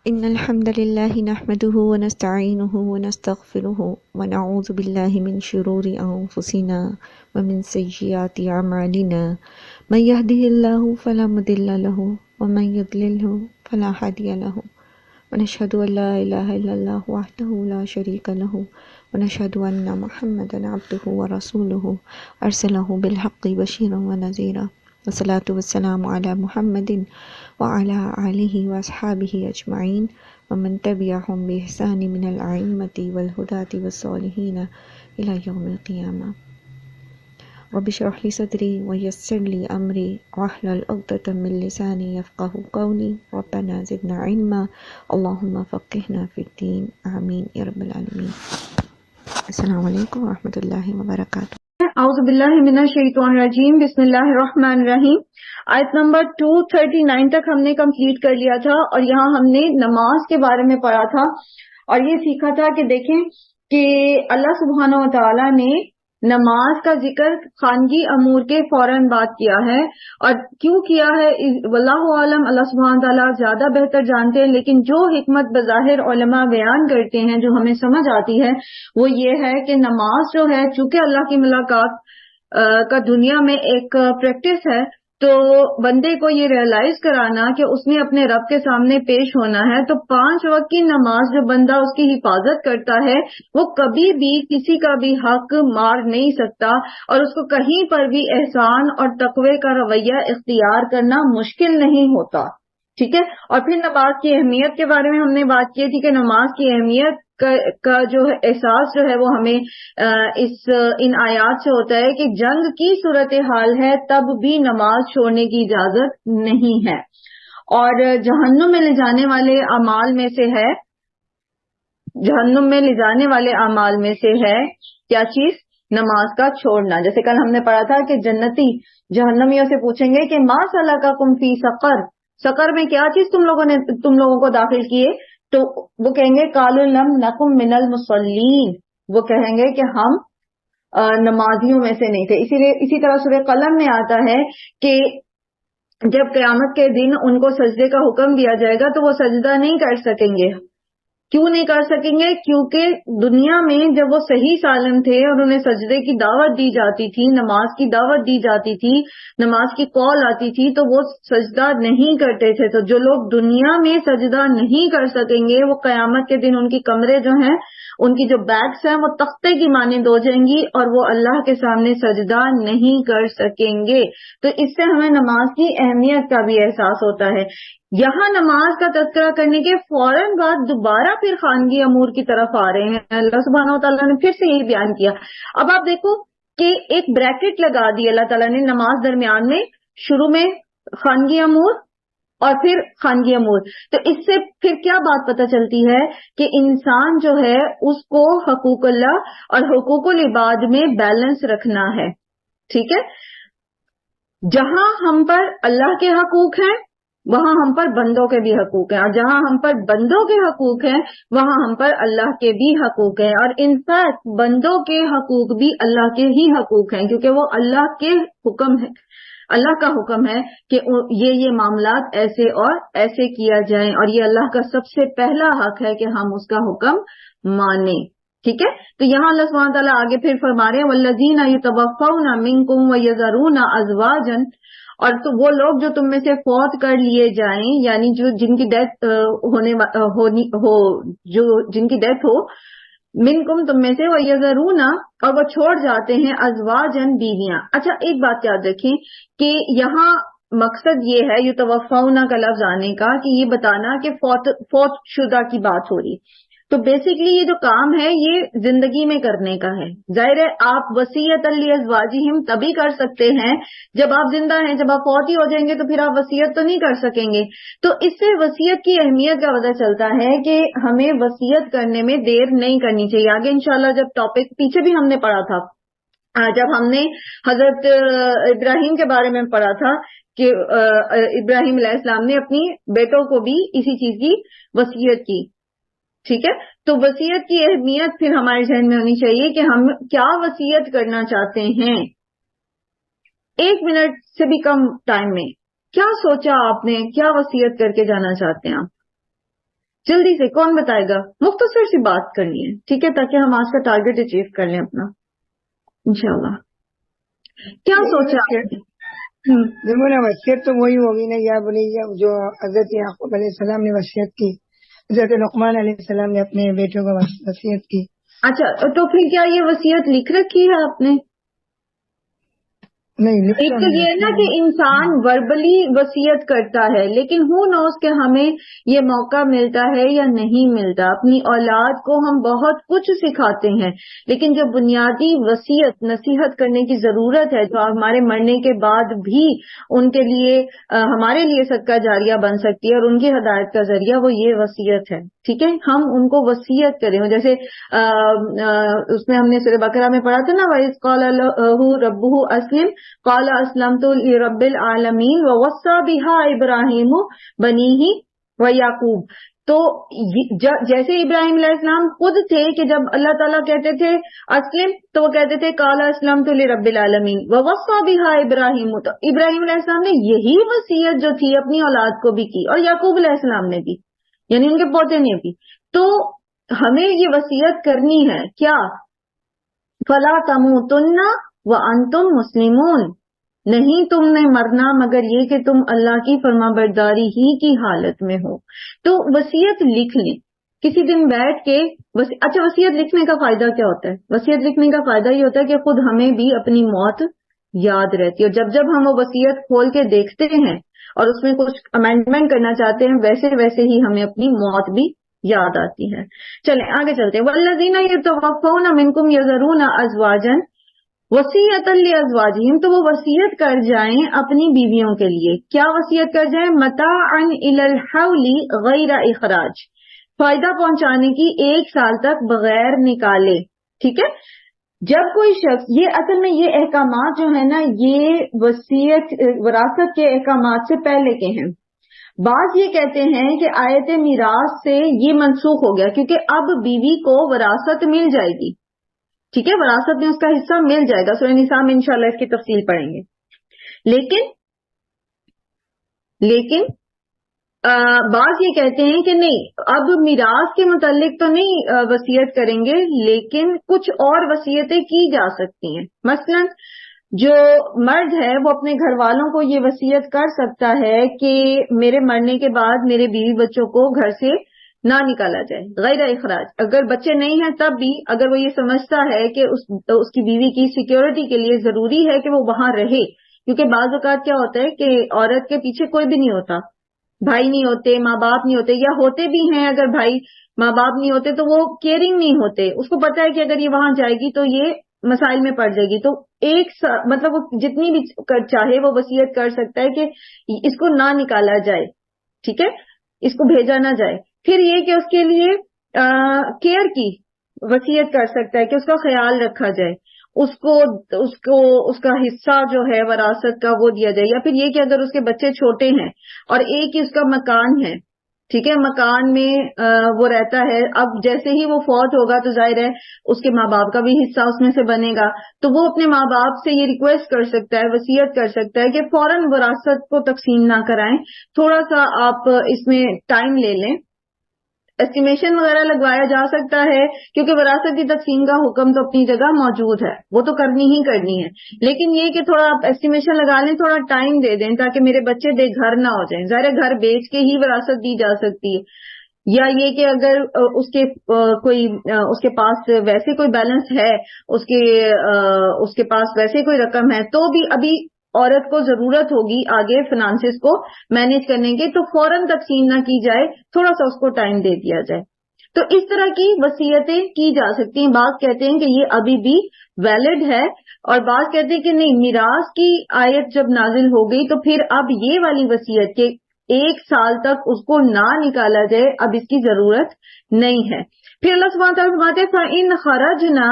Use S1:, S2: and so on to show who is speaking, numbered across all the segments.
S1: إن الحمد لله نحمده ونستعينه ونستغفره ونعوذ بالله من شرور أنفسنا ومن سيئات أعمالنا من يهده الله فلا مضل له ومن يضلله فلا هادي له ونشهد أن لا إله إلا الله وحده لا شريك له ونشهد أن محمدا عبده ورسوله أرسله بالحق بشيرا ونذيرا والصلاة والسلام على محمد وعلى آلہ وأصحابہ اجمعین ومن تبعهم بإحسان من الأئمة والهداة والصالحین إلى يوم القیامہ۔ رب اشرح لي صدری ويسر لي أمری واحلل عقدة من لسانی يفقهوا قولی ربنا زدنا علما اللهم فقهنا في الدین آمین یا رب العالمین۔ السلام علیکم ورحمۃ اللہ وبرکاتہ۔
S2: اعوذ باللہ من الشیطان الرجیم، بسم اللہ الرحمن الرحیم۔ آیت نمبر 239 تک ہم نے کمپلیٹ کر لیا تھا، اور یہاں ہم نے نماز کے بارے میں پڑھا تھا اور یہ سیکھا تھا کہ دیکھیں کہ اللہ سبحانہ و تعالیٰ نے نماز کا ذکر خانگی امور کے فوراً بعد کیا ہے، اور کیوں کیا ہے واللہ عالم، اللہ سبحانہ و تعالیٰ زیادہ بہتر جانتے ہیں، لیکن جو حکمت بظاہر علماء بیان کرتے ہیں جو ہمیں سمجھ آتی ہے وہ یہ ہے کہ نماز جو ہے چونکہ اللہ کی ملاقات کا دنیا میں ایک پریکٹس ہے، تو بندے کو یہ ریئلائز کرانا کہ اس نے اپنے رب کے سامنے پیش ہونا ہے، تو 5 وقت کی نماز جو بندہ اس کی حفاظت کرتا ہے وہ کبھی بھی کسی کا بھی حق مار نہیں سکتا، اور اس کو کہیں پر بھی احسان اور تقوی کا رویہ اختیار کرنا مشکل نہیں ہوتا، ٹھیک ہے۔ اور پھر نماز کی اہمیت کے بارے میں ہم نے بات کی تھی کہ نماز کی اہمیت کا جو احساس جو ہے وہ ہمیں ان آیات سے ہوتا ہے کہ جنگ کی صورتحال ہے تب بھی نماز چھوڑنے کی اجازت نہیں ہے، اور جہنم میں لے جانے والے اعمال میں سے ہے، جہنم میں لے جانے والے اعمال میں سے ہے کیا چیز؟ نماز کا چھوڑنا۔ جیسے کل ہم نے پڑھا تھا کہ جنتی جہنمیوں سے پوچھیں گے کہ ما سلککم فی سقر، سقر میں کیا چیز تم لوگوں کو داخل کیے؟ تو وہ کہیں گے قالوا لم نکن من المصلین، وہ کہیں گے کہ ہم نمازیوں میں سے نہیں تھے۔ اسی طرح سورہ قلم میں آتا ہے کہ جب قیامت کے دن ان کو سجدے کا حکم دیا جائے گا تو وہ سجدہ نہیں کر سکیں گے۔ کیوں نہیں کر سکیں گے؟ کیونکہ دنیا میں جب وہ صحیح سالم تھے اور انہیں سجدے کی دعوت دی جاتی تھی، نماز کی دعوت دی جاتی تھی، نماز کی کال آتی تھی تو وہ سجدہ نہیں کرتے تھے۔ تو جو لوگ دنیا میں سجدہ نہیں کر سکیں گے وہ قیامت کے دن ان کی کمرے جو ہیں، ان کی جو بیکس ہیں وہ تختے کی مانند ہو جائیں گی اور وہ اللہ کے سامنے سجدہ نہیں کر سکیں گے۔ تو اس سے ہمیں نماز کی اہمیت کا بھی احساس ہوتا ہے۔ یہاں نماز کا تذکرہ کرنے کے فوراً بعد دوبارہ پھر خانگی امور کی طرف آ رہے ہیں۔ اللہ سبحانہ و تعالیٰ نے پھر سے یہی بیان کیا۔ اب آپ دیکھو کہ ایک بریکٹ لگا دی اللہ تعالیٰ نے نماز درمیان میں، شروع میں خانگی امور اور پھر خانگی امور۔ تو اس سے پھر کیا بات پتہ چلتی ہے کہ انسان جو ہے اس کو حقوق اللہ اور حقوق العباد میں بیلنس رکھنا ہے، ٹھیک ہے۔ جہاں ہم پر اللہ کے حقوق ہیں وہاں ہم پر بندوں کے بھی حقوق ہیں، اور جہاں ہم پر بندوں کے حقوق ہیں وہاں ہم پر اللہ کے بھی حقوق ہیں، اور انفیکٹ بندوں کے حقوق بھی اللہ کے ہی حقوق ہیں، کیونکہ وہ اللہ کے حکم ہے، اللہ کا حکم ہے کہ یہ معاملات ایسے اور ایسے کیا جائیں، اور یہ اللہ کا سب سے پہلا حق ہے کہ ہم اس کا حکم مانیں، ٹھیک ہے۔ تو یہاں اللہ سبحانہ تعالیٰ آگے پھر فرما رہے ہیں والذین یتوفون منکم ویذرون ازواجا، اور تو وہ لوگ جو تم میں سے فوت کر لیے جائیں، یعنی جن کی ڈیتھ جن کی ڈیتھ ہو، منکم تم میں سے، ویذرون اور وہ چھوڑ جاتے ہیں، ازواجن بیویاں۔ اچھا ایک بات یاد رکھیں کہ یہاں مقصد یہ ہے یتوفون کا لفظ آنے کا کہ یہ بتانا کہ فوت شدہ کی بات ہو رہی۔ تو بیسیکلی یہ جو کام ہے یہ زندگی میں کرنے کا ہے۔ ظاہر ہے آپ وصیت لازواجہم تبھی کر سکتے ہیں جب آپ زندہ ہیں، جب آپ فوت ہی ہو جائیں گے تو پھر آپ وصیت تو نہیں کر سکیں گے۔ تو اس سے وصیت کی اہمیت کا پتہ چلتا ہے کہ ہمیں وصیت کرنے میں دیر نہیں کرنی چاہیے۔ آگے انشاءاللہ جب ٹاپک پیچھے بھی ہم نے پڑھا تھا، جب ہم نے حضرت ابراہیم کے بارے میں پڑھا تھا کہ ابراہیم علیہ السلام نے اپنی بیٹوں کو بھی اسی چیز کی وصیت کی، ٹھیک ہے۔ تو وصیت کی اہمیت پھر ہمارے ذہن میں ہونی چاہیے کہ ہم کیا وصیت کرنا چاہتے ہیں۔ 1 منٹ سے بھی کم ٹائم میں کیا سوچا آپ نے، کیا وصیت کر کے جانا چاہتے ہیں آپ؟ جلدی سے کون بتائے گا؟ مختصر سی بات کرنی ہے، ٹھیک ہے، تاکہ ہم آج کا ٹارگیٹ اچیو کر لیں اپنا انشاءاللہ. کیا سوچا آپ نے؟
S3: دیکھو نا، وصیت تو وہی ہوگی نا، یا بنی جو حضرت یعقوب علیہ السلام نے وصیت کی، حضرت لقمان علیہ السلام نے اپنے بیٹوں کو وصیت کی.
S2: اچھا، تو پھر کیا یہ وصیت لکھ رکھی ہے آپ نے؟
S3: نہیں،
S2: ایک تو یہ ہے نا کہ انسان وربلی وصیت کرتا ہے، لیکن ہو نوز کہ ہمیں یہ موقع ملتا ہے یا نہیں ملتا. اپنی اولاد کو ہم بہت کچھ سکھاتے ہیں، لیکن جو بنیادی وصیت نصیحت کرنے کی ضرورت ہے، جو ہمارے مرنے کے بعد بھی ان کے لیے ہمارے لیے صدقہ جاریہ بن سکتی ہے اور ان کی ہدایت کا ذریعہ، وہ یہ وصیت ہے. ٹھیک ہے، ہم ان کو وصیت کریں. جیسے اس میں ہم نے سورہ بقرہ میں پڑھا تھا نا، وَإِذْ قَالَ لَهُ رَبُّهُ أَسْلِمْ قَالَ أَسْلَمْتُ لِرَبِّ الْعَالَمِينَ وَوَصَّى بِهَا إِبْرَاهِيمُ بَنِيهِ وَيَعْقُوبُ. تو جیسے ابراہیم علیہ السلام خود تھے کہ جب اللہ تعالیٰ کہتے تھے اسلم تو وہ کہتے تھے قال اسلمت لرب العالمین ووصى بها ابراہیم. تو ابراہیم علیہ السلام نے یہی وصیت جو تھی اپنی اولاد کو بھی کی، اور یعقوب علیہ السلام نے بھی، یعنی ان کے پوتے نے بھی. تو ہمیں یہ وصیت کرنی ہے کیا؟ فلا تموتن وانتم مسلمون، نہیں تم نے مرنا مگر یہ کہ تم اللہ کی فرما برداری ہی کی حالت میں ہو. تو وصیت لکھ لیں کسی دن بیٹھ کے. اچھا، وصیت لکھنے کا فائدہ کیا ہوتا ہے؟ وصیت لکھنے کا فائدہ یہ ہوتا ہے کہ خود ہمیں بھی اپنی موت یاد رہتی ہے، اور جب جب ہم وہ وصیت کھول کے دیکھتے ہیں اور اس میں کچھ امینڈمنٹ کرنا چاہتے ہیں، ویسے ویسے ہی ہمیں اپنی موت بھی یاد آتی ہے. چلیں آگے چلتے ہیں. والذین یتوفون منکم یذرون ازواجا وصیۃ لازواجہم، تو وہ وصیت کر جائیں اپنی بیویوں کے لیے. کیا وصیت کر جائیں؟ متاعا الی الحول غیر اخراج، فائدہ پہنچانے کی 1 سال تک بغیر نکالے. ٹھیک ہے، جب کوئی شخص، یہ اصل میں یہ احکامات جو ہے نا، یہ وصیت وراثت کے احکامات سے پہلے کے ہیں. بعض یہ کہتے ہیں کہ آیت میراث سے یہ منسوخ ہو گیا، کیونکہ اب بیوی کو وراثت مل جائے گی. ٹھیک ہے، وراثت میں اس کا حصہ مل جائے گا. سورہ نساء میں انشاءاللہ اس کی تفصیل پڑھیں گے. لیکن بعض یہ کہتے ہیں کہ نہیں، اب میراث کے متعلق تو نہیں وصیت کریں گے، لیکن کچھ اور وصیتیں کی جا سکتی ہیں. مثلا جو مرد ہے وہ اپنے گھر والوں کو یہ وصیت کر سکتا ہے کہ میرے مرنے کے بعد میرے بیوی بچوں کو گھر سے نہ نکالا جائے غیر اخراج. اگر بچے نہیں ہیں تب بھی اگر وہ یہ سمجھتا ہے کہ اس کی بیوی کی سیکیورٹی کے لیے ضروری ہے کہ وہ وہاں رہے، کیونکہ بعض اوقات کیا ہوتا ہے کہ عورت کے پیچھے کوئی بھی نہیں ہوتا، بھائی نہیں ہوتے، ماں باپ نہیں ہوتے، یا ہوتے بھی ہیں اگر بھائی ماں باپ نہیں ہوتے تو وہ کیئرنگ نہیں ہوتے. اس کو پتا ہے کہ اگر یہ وہاں جائے گی تو یہ مسائل میں پڑ جائے گی. تو مطلب وہ جتنی بھی چاہے وہ وصیت کر سکتا ہے کہ اس کو نہ نکالا جائے. ٹھیک ہے، اس کو بھیجا نہ جائے. پھر یہ کہ اس کے لیے کیئر کی وصیت کر سکتا ہے کہ اس کا خیال رکھا جائے، اس کا حصہ جو ہے وراثت کا وہ دیا جائے. یا پھر یہ کہ اگر اس کے بچے چھوٹے ہیں اور ایک ہی اس کا مکان ہے، ٹھیک ہے، مکان میں وہ رہتا ہے، اب جیسے ہی وہ فوت ہوگا تو ظاہر ہے اس کے ماں باپ کا بھی حصہ اس میں سے بنے گا، تو وہ اپنے ماں باپ سے یہ ریکویسٹ کر سکتا ہے، وصیت کر سکتا ہے کہ فوراً وراثت کو تقسیم نہ کرائیں، تھوڑا سا آپ اس میں ٹائم لے لیں. ایسٹیمیشن وغیرہ لگوایا جا سکتا ہے، کیونکہ وراثت کی تقسیم کا حکم تو اپنی جگہ موجود ہے، وہ تو کرنی ہی کرنی ہے. لیکن یہ کہ تھوڑا آپ ایسٹیمیشن لگا لیں، تھوڑا ٹائم دے دیں تاکہ میرے بچے بے گھر نہ ہو جائیں. ظاہر گھر بیچ کے ہی وراثت دی جا سکتی ہے، یا یہ کہ اگر اس کے پاس ویسے کوئی بیلنس ہے، اس کے پاس ویسے کوئی رقم ہے، تو بھی ابھی عورت کو ضرورت ہوگی آگے فنانسز کو مینج کرنے کے، تو فوراً تقسیم نہ کی جائے، تھوڑا سا اس کو ٹائم دے دیا جائے. تو اس طرح کی وصیتیں کی جا سکتی ہیں. بعض کہتے ہیں کہ یہ ابھی بھی ویلڈ ہے، اور بعض کہتے ہیں کہ نہیں، میراث کی آیت جب نازل ہو گئی تو پھر اب یہ والی وصیت کہ 1 سال تک اس کو نہ نکالا جائے، اب اس کی ضرورت نہیں ہے. پھر اللہ سبحانہ وتعالیٰ فرماتے ہیں فَإِنْ خَرَجْنَا،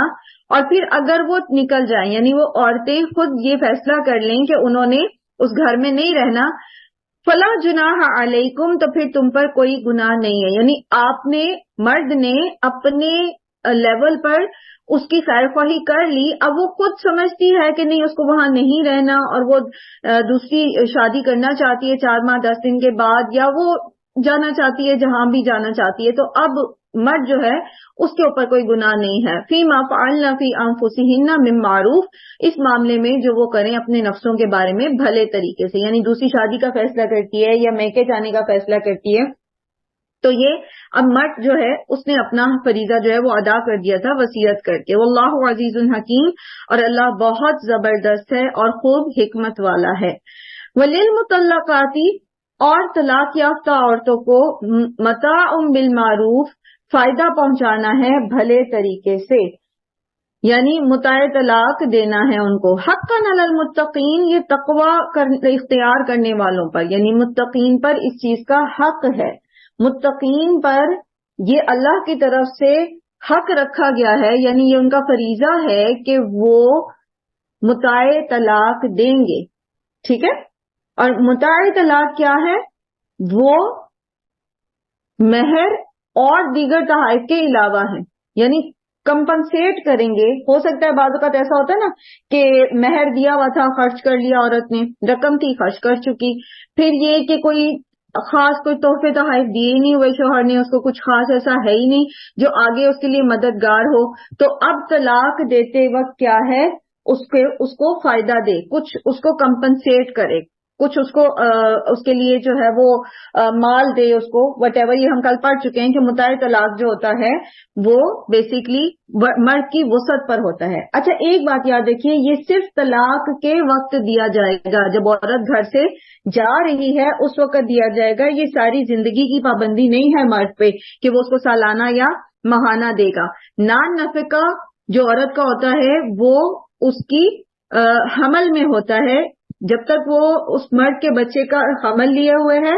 S2: اور پھر اگر وہ نکل جائیں، یعنی وہ عورتیں خود یہ فیصلہ کر لیں کہ انہوں نے اس گھر میں نہیں رہنا، فَلَا جُنَاحَ عَلَيْكُمْ، تو پھر تم پر کوئی گناہ نہیں ہے. یعنی آپ نے، مرد نے اپنے لیول پر اس کی خیر خواہی کر لی، اب وہ خود سمجھتی ہے کہ نہیں اس کو وہاں نہیں رہنا، اور وہ دوسری شادی کرنا چاہتی ہے 4 ماہ 10 دن کے بعد، یا وہ جانا چاہتی ہے جہاں بھی جانا چاہتی ہے، تو اب مرد جو ہے اس کے اوپر کوئی گناہ نہیں ہے. فیما فعلن فی انفسہن من معروف، اس معاملے میں جو وہ کریں اپنے نفسوں کے بارے میں بھلے طریقے سے، یعنی دوسری شادی کا فیصلہ کرتی ہے یا میکے جانے کا فیصلہ کرتی ہے، تو یہ اب مرد جو ہے اس نے اپنا فریضہ جو ہے وہ ادا کر دیا تھا وصیت کر کے. واللہ عزیز حکیم، اور اللہ بہت زبردست ہے اور خوب حکمت والا ہے. وللمطلقات، اور طلاق یافتہ عورتوں کو متاع بالمعروف، فائدہ پہنچانا ہے بھلے طریقے سے، یعنی متاع طلاق دینا ہے ان کو. حقا علی المتقین، یہ تقوی اختیار کرنے والوں پر، یعنی متقین پر اس چیز کا حق ہے. متقین پر یہ اللہ کی طرف سے حق رکھا گیا ہے، یعنی یہ ان کا فریضہ ہے کہ وہ متاع طلاق دیں گے. ٹھیک ہے، اور متاع طلاق کیا ہے؟ وہ مہر اور دیگر تحائف کے علاوہ ہیں، یعنی کمپنسیٹ کریں گے. ہو سکتا ہے بعض اوقات ایسا ہوتا ہے نا کہ مہر دیا ہوا تھا، خرچ کر لیا عورت نے، رقم تھی خرچ کر چکی، پھر یہ کہ کوئی خاص کوئی تحفے تحائف دیے ہی نہیں ہوئے شوہر نے، اس کو کچھ خاص ایسا ہے ہی نہیں جو آگے اس کے لیے مددگار ہو، تو اب طلاق دیتے وقت کیا ہے، اس کو فائدہ دے، کچھ اس کو کمپنسیٹ کرے، کچھ اس کو اس کے لیے جو ہے وہ مال دے اس کو، وٹ ایور. یہ ہم کل پڑھ چکے ہیں کہ متاع طلاق جو ہوتا ہے وہ بیسیکلی مرد کی وسعت پر ہوتا ہے. اچھا ایک بات یاد رکھیے، یہ صرف طلاق کے وقت دیا جائے گا، جب عورت گھر سے جا رہی ہے اس وقت دیا جائے گا. یہ ساری زندگی کی پابندی نہیں ہے مرد پہ کہ وہ اس کو سالانہ یا ماہانہ دے گا. نان نفقہ جو عورت کا ہوتا ہے وہ اس کی حمل میں ہوتا ہے، جب تک وہ اس مرد کے بچے کا حمل لیے ہوئے ہے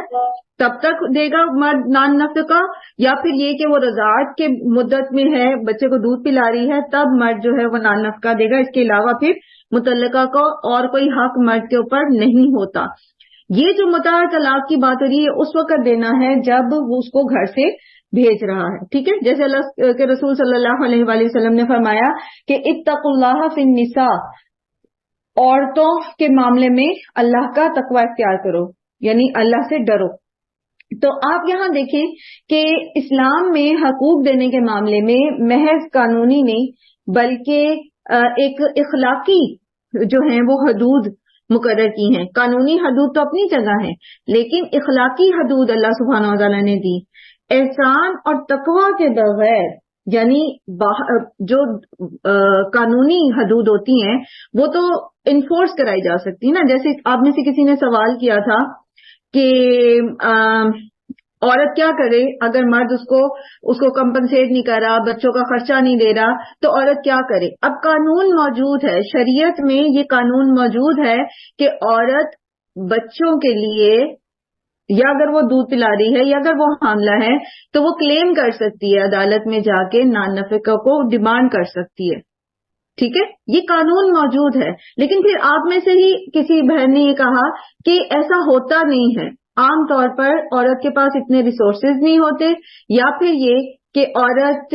S2: تب تک دے گا مرد نان نفقہ، یا پھر یہ کہ وہ رضاعت کے مدت میں ہے، بچے کو دودھ پلا رہی ہے، تب مرد جو ہے وہ نان نفقہ دے گا. اس کے علاوہ پھر متعلقہ کو اور کوئی حق مرد کے اوپر نہیں ہوتا. یہ جو متاع طلاق کی بات ہو رہی ہے اس وقت دینا ہے جب وہ اس کو گھر سے بھیج رہا ہے. ٹھیک ہے، جیسے اللہ کے رسول صلی اللہ علیہ وآلہ وسلم نے فرمایا کہ اتقوا اللہ فی النساء، عورتوں کے معاملے میں اللہ کا تقوی اختیار کرو، یعنی اللہ سے ڈرو. تو آپ یہاں دیکھیں کہ اسلام میں حقوق دینے کے معاملے میں محض قانونی نہیں بلکہ ایک اخلاقی جو ہیں وہ حدود مقرر کی ہیں. قانونی حدود تو اپنی جگہ ہیں، لیکن اخلاقی حدود اللہ سبحانہ و تعالیٰ نے دی. احسان اور تقوی کے بغیر، یعنی جو قانونی حدود ہوتی ہیں وہ تو انفورس کرائی جا سکتی نا. جیسے آپ میں سے کسی نے سوال کیا تھا کہ عورت کیا کرے اگر مرد اس کو کمپنسیٹ نہیں کر رہا، بچوں کا خرچہ نہیں دے رہا، تو عورت کیا کرے؟ اب قانون موجود ہے، شریعت میں یہ قانون موجود ہے کہ عورت بچوں کے لیے، یا اگر وہ دودھ پلا رہی ہے یا اگر وہ حاملہ ہے تو وہ کلیم کر سکتی ہے، عدالت میں جا کے نان نفقہ کو ڈیمانڈ کر سکتی ہے. ٹھیک ہے، یہ قانون موجود ہے. لیکن پھر آپ میں سے ہی کسی بہن نے یہ کہا کہ ایسا ہوتا نہیں ہے، عام طور پر عورت کے پاس اتنے ریسورسز نہیں ہوتے، یا پھر یہ کہ عورت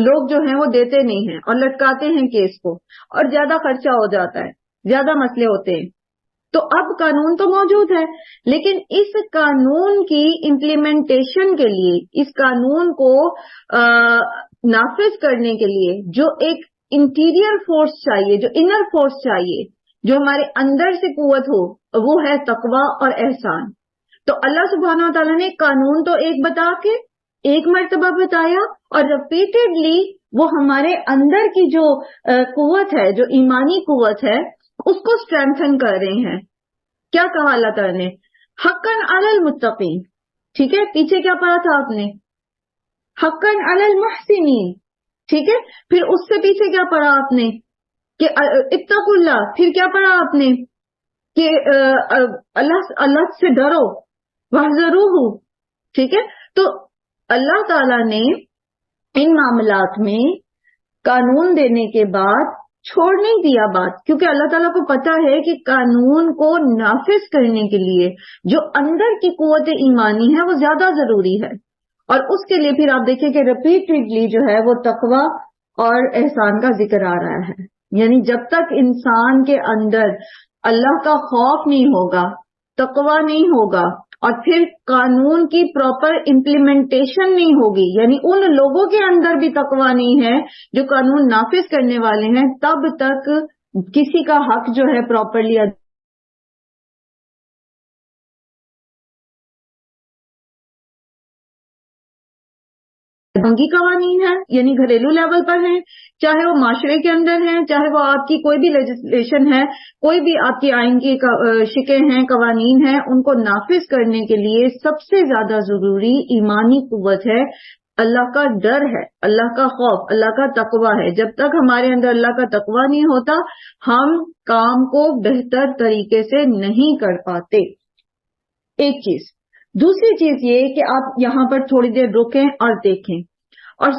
S2: لوگ جو ہیں وہ دیتے نہیں ہیں اور لٹکاتے ہیں کیس کو، اور زیادہ خرچہ ہو جاتا ہے، زیادہ مسئلے ہوتے ہیں. تو اب قانون تو موجود ہے، لیکن اس قانون کی امپلیمنٹیشن کے لیے، اس قانون کو نافذ کرنے کے لیے جو ایک انٹیریئر فورس چاہیے، جو انر فورس چاہیے، جو ہمارے اندر سے قوت ہو، وہ ہے تقوی اور احسان. تو اللہ سبحانہ و تعالیٰ نے قانون تو ایک بتا کے ایک مرتبہ بتایا، اور ریپیٹڈلی وہ ہمارے اندر کی جو قوت ہے، جو ایمانی قوت ہے، اس کو اسٹرینتھن کر رہے ہیں. کیا کہا اللہ تعالیٰ نے؟ حقاً علی المتقین. ٹھیک ہے، پیچھے کیا پڑھا تھا آپ نے؟ حقاً علی المحسنین. ٹھیک ہے، پھر اس سے پیچھے کیا پڑھا آپ نے؟ کہ اتقوا اللہ. پھر کیا پڑھا آپ نے؟ کہ اللہ سے ڈرو، واحذروہ. ٹھیک ہے، تو اللہ تعالیٰ نے ان معاملات میں قانون دینے کے بعد چھوڑ نہیں دیا بات، کیونکہ اللہ تعالیٰ کو پتا ہے کہ قانون کو نافذ کرنے کے لیے جو اندر کی قوت ایمانی ہے وہ زیادہ ضروری ہے. اور اس کے لیے پھر آپ دیکھیں کہ ریپیٹڈلی جو ہے وہ تقوی اور احسان کا ذکر آ رہا ہے. یعنی جب تک انسان کے اندر اللہ کا خوف نہیں ہوگا، تقوی نہیں ہوگا اور پھر قانون کی پراپر امپلیمنٹیشن نہیں ہوگی، یعنی ان لوگوں کے اندر بھی تقویٰ نہیں ہے جو قانون نافذ کرنے والے ہیں، تب تک کسی کا حق جو ہے پراپرلی بھنگی قوانین ہیں، یعنی گھریلو لیول پر ہیں، چاہے وہ معاشرے کے اندر ہیں، چاہے وہ آپ کی کوئی بھی لیجسلیشن ہے، کوئی بھی آپ کی آئین کی شکیں ہیں، قوانین ہیں، ان کو نافذ کرنے کے لیے سب سے زیادہ ضروری ایمانی قوت ہے، اللہ کا ڈر ہے، اللہ کا خوف، اللہ کا تقویٰ ہے۔ جب تک ہمارے اندر اللہ کا تقویٰ نہیں ہوتا، ہم کام کو بہتر طریقے سے نہیں کر پاتے۔ ایک چیز۔ دوسری چیز یہ کہ آپ یہاں پر تھوڑی دیر رکیں اور دیکھیں، اور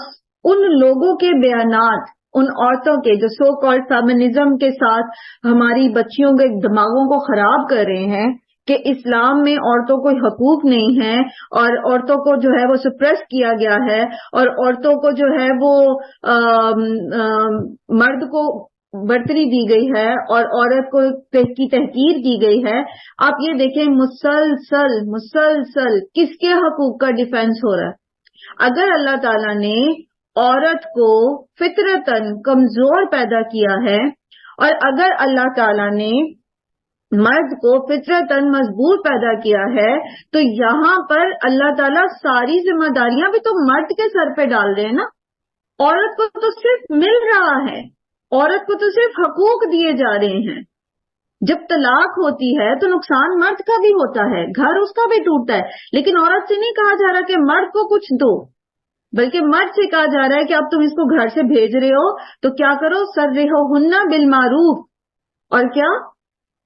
S2: ان لوگوں کے بیانات، ان عورتوں کے جو سو کالڈ فیمنزم کے ساتھ ہماری بچیوں کے دماغوں کو خراب کر رہے ہیں کہ اسلام میں عورتوں کو حقوق نہیں ہے اور عورتوں کو جو ہے وہ سپریس کیا گیا ہے اور عورتوں کو جو ہے وہ مرد کو برتری دی گئی ہے اور عورت کو کی تحقیر کی گئی ہے۔ آپ یہ دیکھیں مسلسل کس کے حقوق کا ڈیفینس ہو رہا ہے؟ اگر اللہ تعالیٰ نے عورت کو فطرتاً کمزور پیدا کیا ہے اور اگر اللہ تعالیٰ نے مرد کو فطرتاً مضبوط پیدا کیا ہے تو یہاں پر اللہ تعالیٰ ساری ذمہ داریاں بھی تو مرد کے سر پہ ڈال رہے ہیں نا۔ عورت کو تو صرف مل رہا ہے، عورت کو تو صرف حقوق دیے جا رہے ہیں۔ جب طلاق ہوتی ہے تو نقصان مرد کا بھی ہوتا ہے، گھر اس کا بھی ٹوٹتا ہے، لیکن عورت سے نہیں کہا جا رہا کہ مرد کو کچھ دو، بلکہ مرد سے کہا جا رہا ہے کہ اب تم اس کو گھر سے بھیج رہے ہو تو کیا کرو، سرحوہن بالمعروف، اور کیا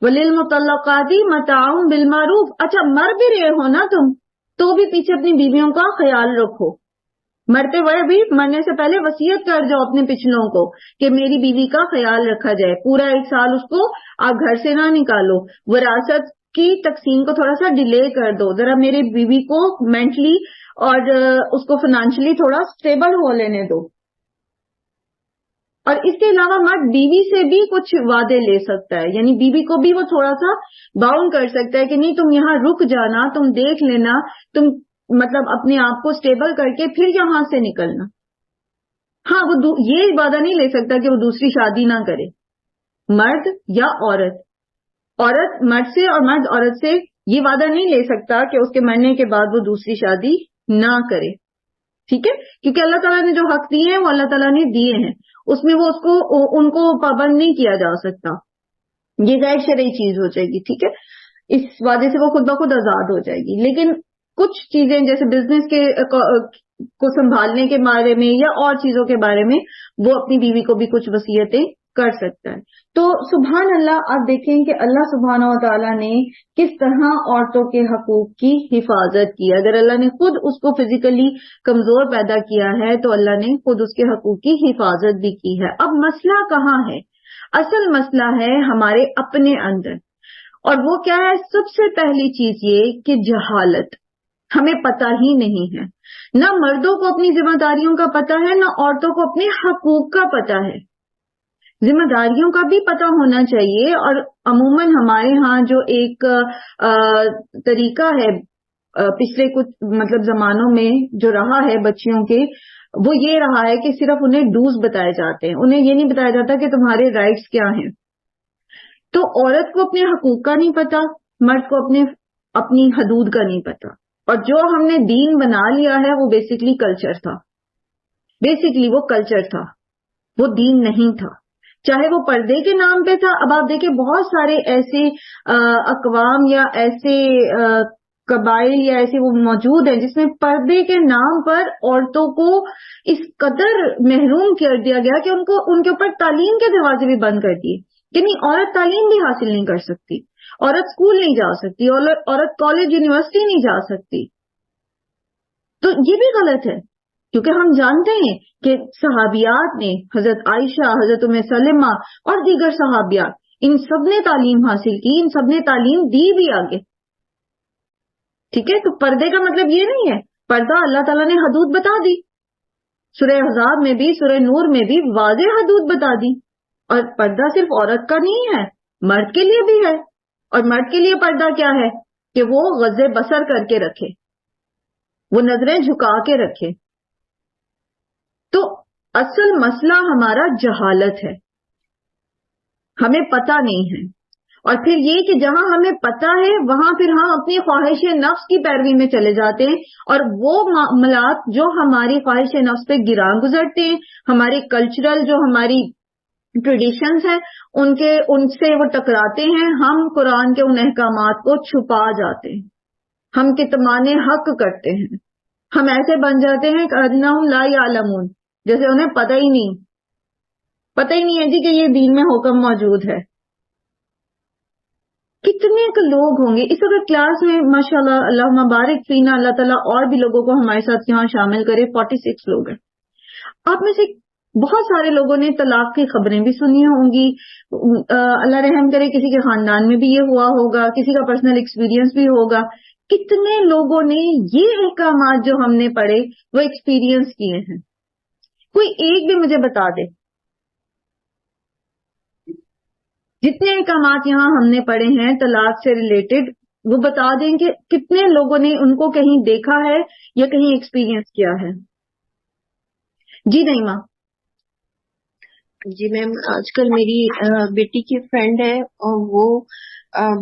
S2: وللمطلقات متاع بالمعروف۔ اچھا مر بھی رہے ہو نا تم تو بھی پیچھے اپنی بیویوں کا خیال رکھو، مرتے ہوئے بھی مرنے سے پہلے وصیت کر جاؤ اپنے پچھلوں کو کہ میری بیوی کا خیال رکھا جائے، پورا 1 سال اس کو آپ گھر سے نہ نکالو، وراثت کی تقسیم کو تھوڑا سا ڈیلے کر دو، ذرا میری بیوی کو مینٹلی اور اس کو فائنانشلی تھوڑا سٹیبل ہو لینے دو۔ اور اس کے علاوہ مرد بیوی سے بھی کچھ وعدے لے سکتا ہے، یعنی بیوی کو بھی وہ تھوڑا سا باؤنڈ کر سکتا ہے کہ نہیں تم یہاں رک جانا، تم دیکھ لینا، تم مطلب اپنے آپ کو سٹیبل کر کے پھر یہاں سے نکلنا۔ ہاں وہ یہ وعدہ نہیں لے سکتا کہ وہ دوسری شادی نہ کرے، مرد یا عورت، عورت مرد سے اور مرد عورت سے یہ وعدہ نہیں لے سکتا کہ اس کے مرنے کے بعد وہ دوسری شادی نہ کرے، ٹھیک ہے، کیونکہ اللہ تعالیٰ نے جو حق دیے ہیں وہ اللہ تعالیٰ نے دیے ہیں، اس میں وہ ان کو پابند نہیں کیا جا سکتا، یہ غیر شرعی چیز ہو جائے گی، ٹھیک ہے، اس وعدے سے وہ خود بخود آزاد ہو جائے گی۔ لیکن کچھ چیزیں جیسے بزنس کے کو سنبھالنے کے بارے میں یا اور چیزوں کے بارے میں وہ اپنی بیوی کو بھی کچھ وصیتیں کر سکتا ہے۔ تو سبحان اللہ، آپ دیکھیں کہ اللہ سبحانہ و تعالیٰ نے کس طرح عورتوں کے حقوق کی حفاظت کی۔ اگر اللہ نے خود اس کو فزیکلی کمزور پیدا کیا ہے تو اللہ نے خود اس کے حقوق کی حفاظت بھی کی ہے۔ اب مسئلہ کہاں ہے؟ اصل مسئلہ ہے ہمارے اپنے اندر، اور وہ کیا ہے؟ سب سے پہلی چیز یہ کہ جہالت، ہمیں پتہ ہی نہیں ہے، نہ مردوں کو اپنی ذمہ داریوں کا پتہ ہے، نہ عورتوں کو اپنے حقوق کا پتہ ہے۔ ذمہ داریوں کا بھی پتہ ہونا چاہیے، اور عموماً ہمارے ہاں جو ایک طریقہ ہے پچھلے کچھ مطلب زمانوں میں جو رہا ہے بچیوں کے، وہ یہ رہا ہے کہ صرف انہیں ڈوز بتائے جاتے ہیں، انہیں یہ نہیں بتایا جاتا کہ تمہارے رائٹس کیا ہیں۔ تو عورت کو اپنے حقوق کا نہیں پتا، مرد کو اپنی حدود کا نہیں پتا، اور جو ہم نے دین بنا لیا ہے وہ بیسکلی کلچر تھا، بیسکلی وہ کلچر تھا، وہ دین نہیں تھا، چاہے وہ پردے کے نام پہ تھا۔ اب آپ دیکھیں بہت سارے ایسے اقوام یا ایسے قبائل یا ایسے وہ موجود ہیں جس میں پردے کے نام پر عورتوں کو اس قدر محروم کر دیا گیا کہ ان کے اوپر تعلیم کے دروازے بھی بند کر دیے، یعنی عورت تعلیم بھی حاصل نہیں کر سکتی، عورت اسکول نہیں جا سکتی، عورت کالج یونیورسٹی نہیں جا سکتی۔ تو یہ بھی غلط ہے، کیونکہ ہم جانتے ہیں کہ صحابیات نے، حضرت عائشہ، حضرت ام سلمہ اور دیگر صحابیات، ان سب نے تعلیم حاصل کی، ان سب نے تعلیم دی بھی آگے، ٹھیک ہے۔ تو پردے کا مطلب یہ نہیں ہے، پردہ اللہ تعالیٰ نے حدود بتا دی، سورہ احزاب میں بھی سورہ نور میں بھی واضح حدود بتا دی، اور پردہ صرف عورت کا نہیں ہے، مرد کے لیے بھی ہے۔ اور مرد کے لیے پردہ کیا ہے کہ وہ غض بصر کر کے رکھے، وہ نظریں جھکا کے رکھے. تو اصل مسئلہ ہمارا جہالت ہے، ہمیں پتہ نہیں ہے. اور پھر یہ کہ جہاں ہمیں پتہ ہے وہاں پھر ہم اپنی خواہش نفس کی پیروی میں چلے جاتے ہیں، اور وہ معاملات جو ہماری خواہش نفس پہ گراں گزرتے ہیں، ہماری کلچرل جو ہماری ٹریڈیشنز ہیں ان سے وہ ٹکراتے ہیں، ہم قرآن کے ان احکامات کو چھپا جاتے ہیں، ہم کتمان حق کرتے ہیں، ہم ایسے بن جاتے ہیں کہ انہم لا یعلمون، جیسے انہیں پتہ ہی نہیں ہے جی کہ یہ دین میں حکم موجود ہے. کتنے لوگ ہوں گے اس وقت کلاس میں، ماشاءاللہ اللہ مبارک فینا، اللہ تعالیٰ اور بھی لوگوں کو ہمارے ساتھ یہاں شامل کرے. 46 لوگ ہیں. آپ میں سے بہت سارے لوگوں نے طلاق کی خبریں بھی سنی ہوں گی. اللہ رحم کرے کسی کے خاندان میں بھی یہ ہوا ہوگا، کسی کا پرسنل ایکسپیرینس بھی ہوگا. کتنے لوگوں نے یہ احکامات جو ہم نے پڑھے وہ ایکسپیرینس کیے ہیں؟ کوئی ایک بھی مجھے بتا دے. جتنے احکامات یہاں ہم نے پڑھے ہیں طلاق سے ریلیٹڈ، وہ بتا دیں کہ کتنے لوگوں نے ان کو کہیں دیکھا ہے یا کہیں ایکسپیرینس کیا ہے. جی نعیمہ.
S4: جی میم، آج کل میری بیٹی کی فرینڈ ہے اور وہ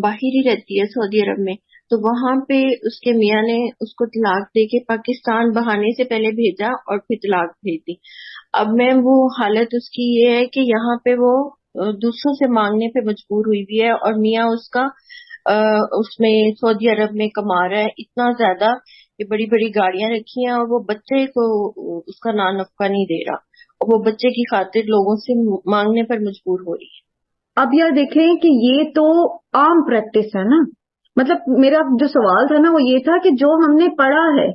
S4: باہر ہی رہتی ہے سعودی عرب میں، تو وہاں پہ اس کے میاں نے اس کو طلاق دے کے پاکستان بہانے سے پہلے بھیجا اور پھر طلاق بھیج دی. اب میم وہ حالت اس کی یہ ہے کہ یہاں پہ وہ دوسروں سے مانگنے پہ مجبور ہوئی ہوئی ہے، اور میاں اس کا اس میں سعودی عرب میں کما رہا ہے اتنا زیادہ کہ بڑی بڑی گاڑیاں رکھی ہیں، اور وہ بچے کو اس کا نفقہ نہیں دے رہا، اور وہ بچے کی خاطر لوگوں سے مانگنے پر مجبور ہو رہی ہے.
S2: اب یار دیکھیں کہ یہ تو عام پریکٹس ہے نا. مطلب میرا جو سوال تھا نا وہ یہ تھا کہ جو ہم نے پڑھا ہے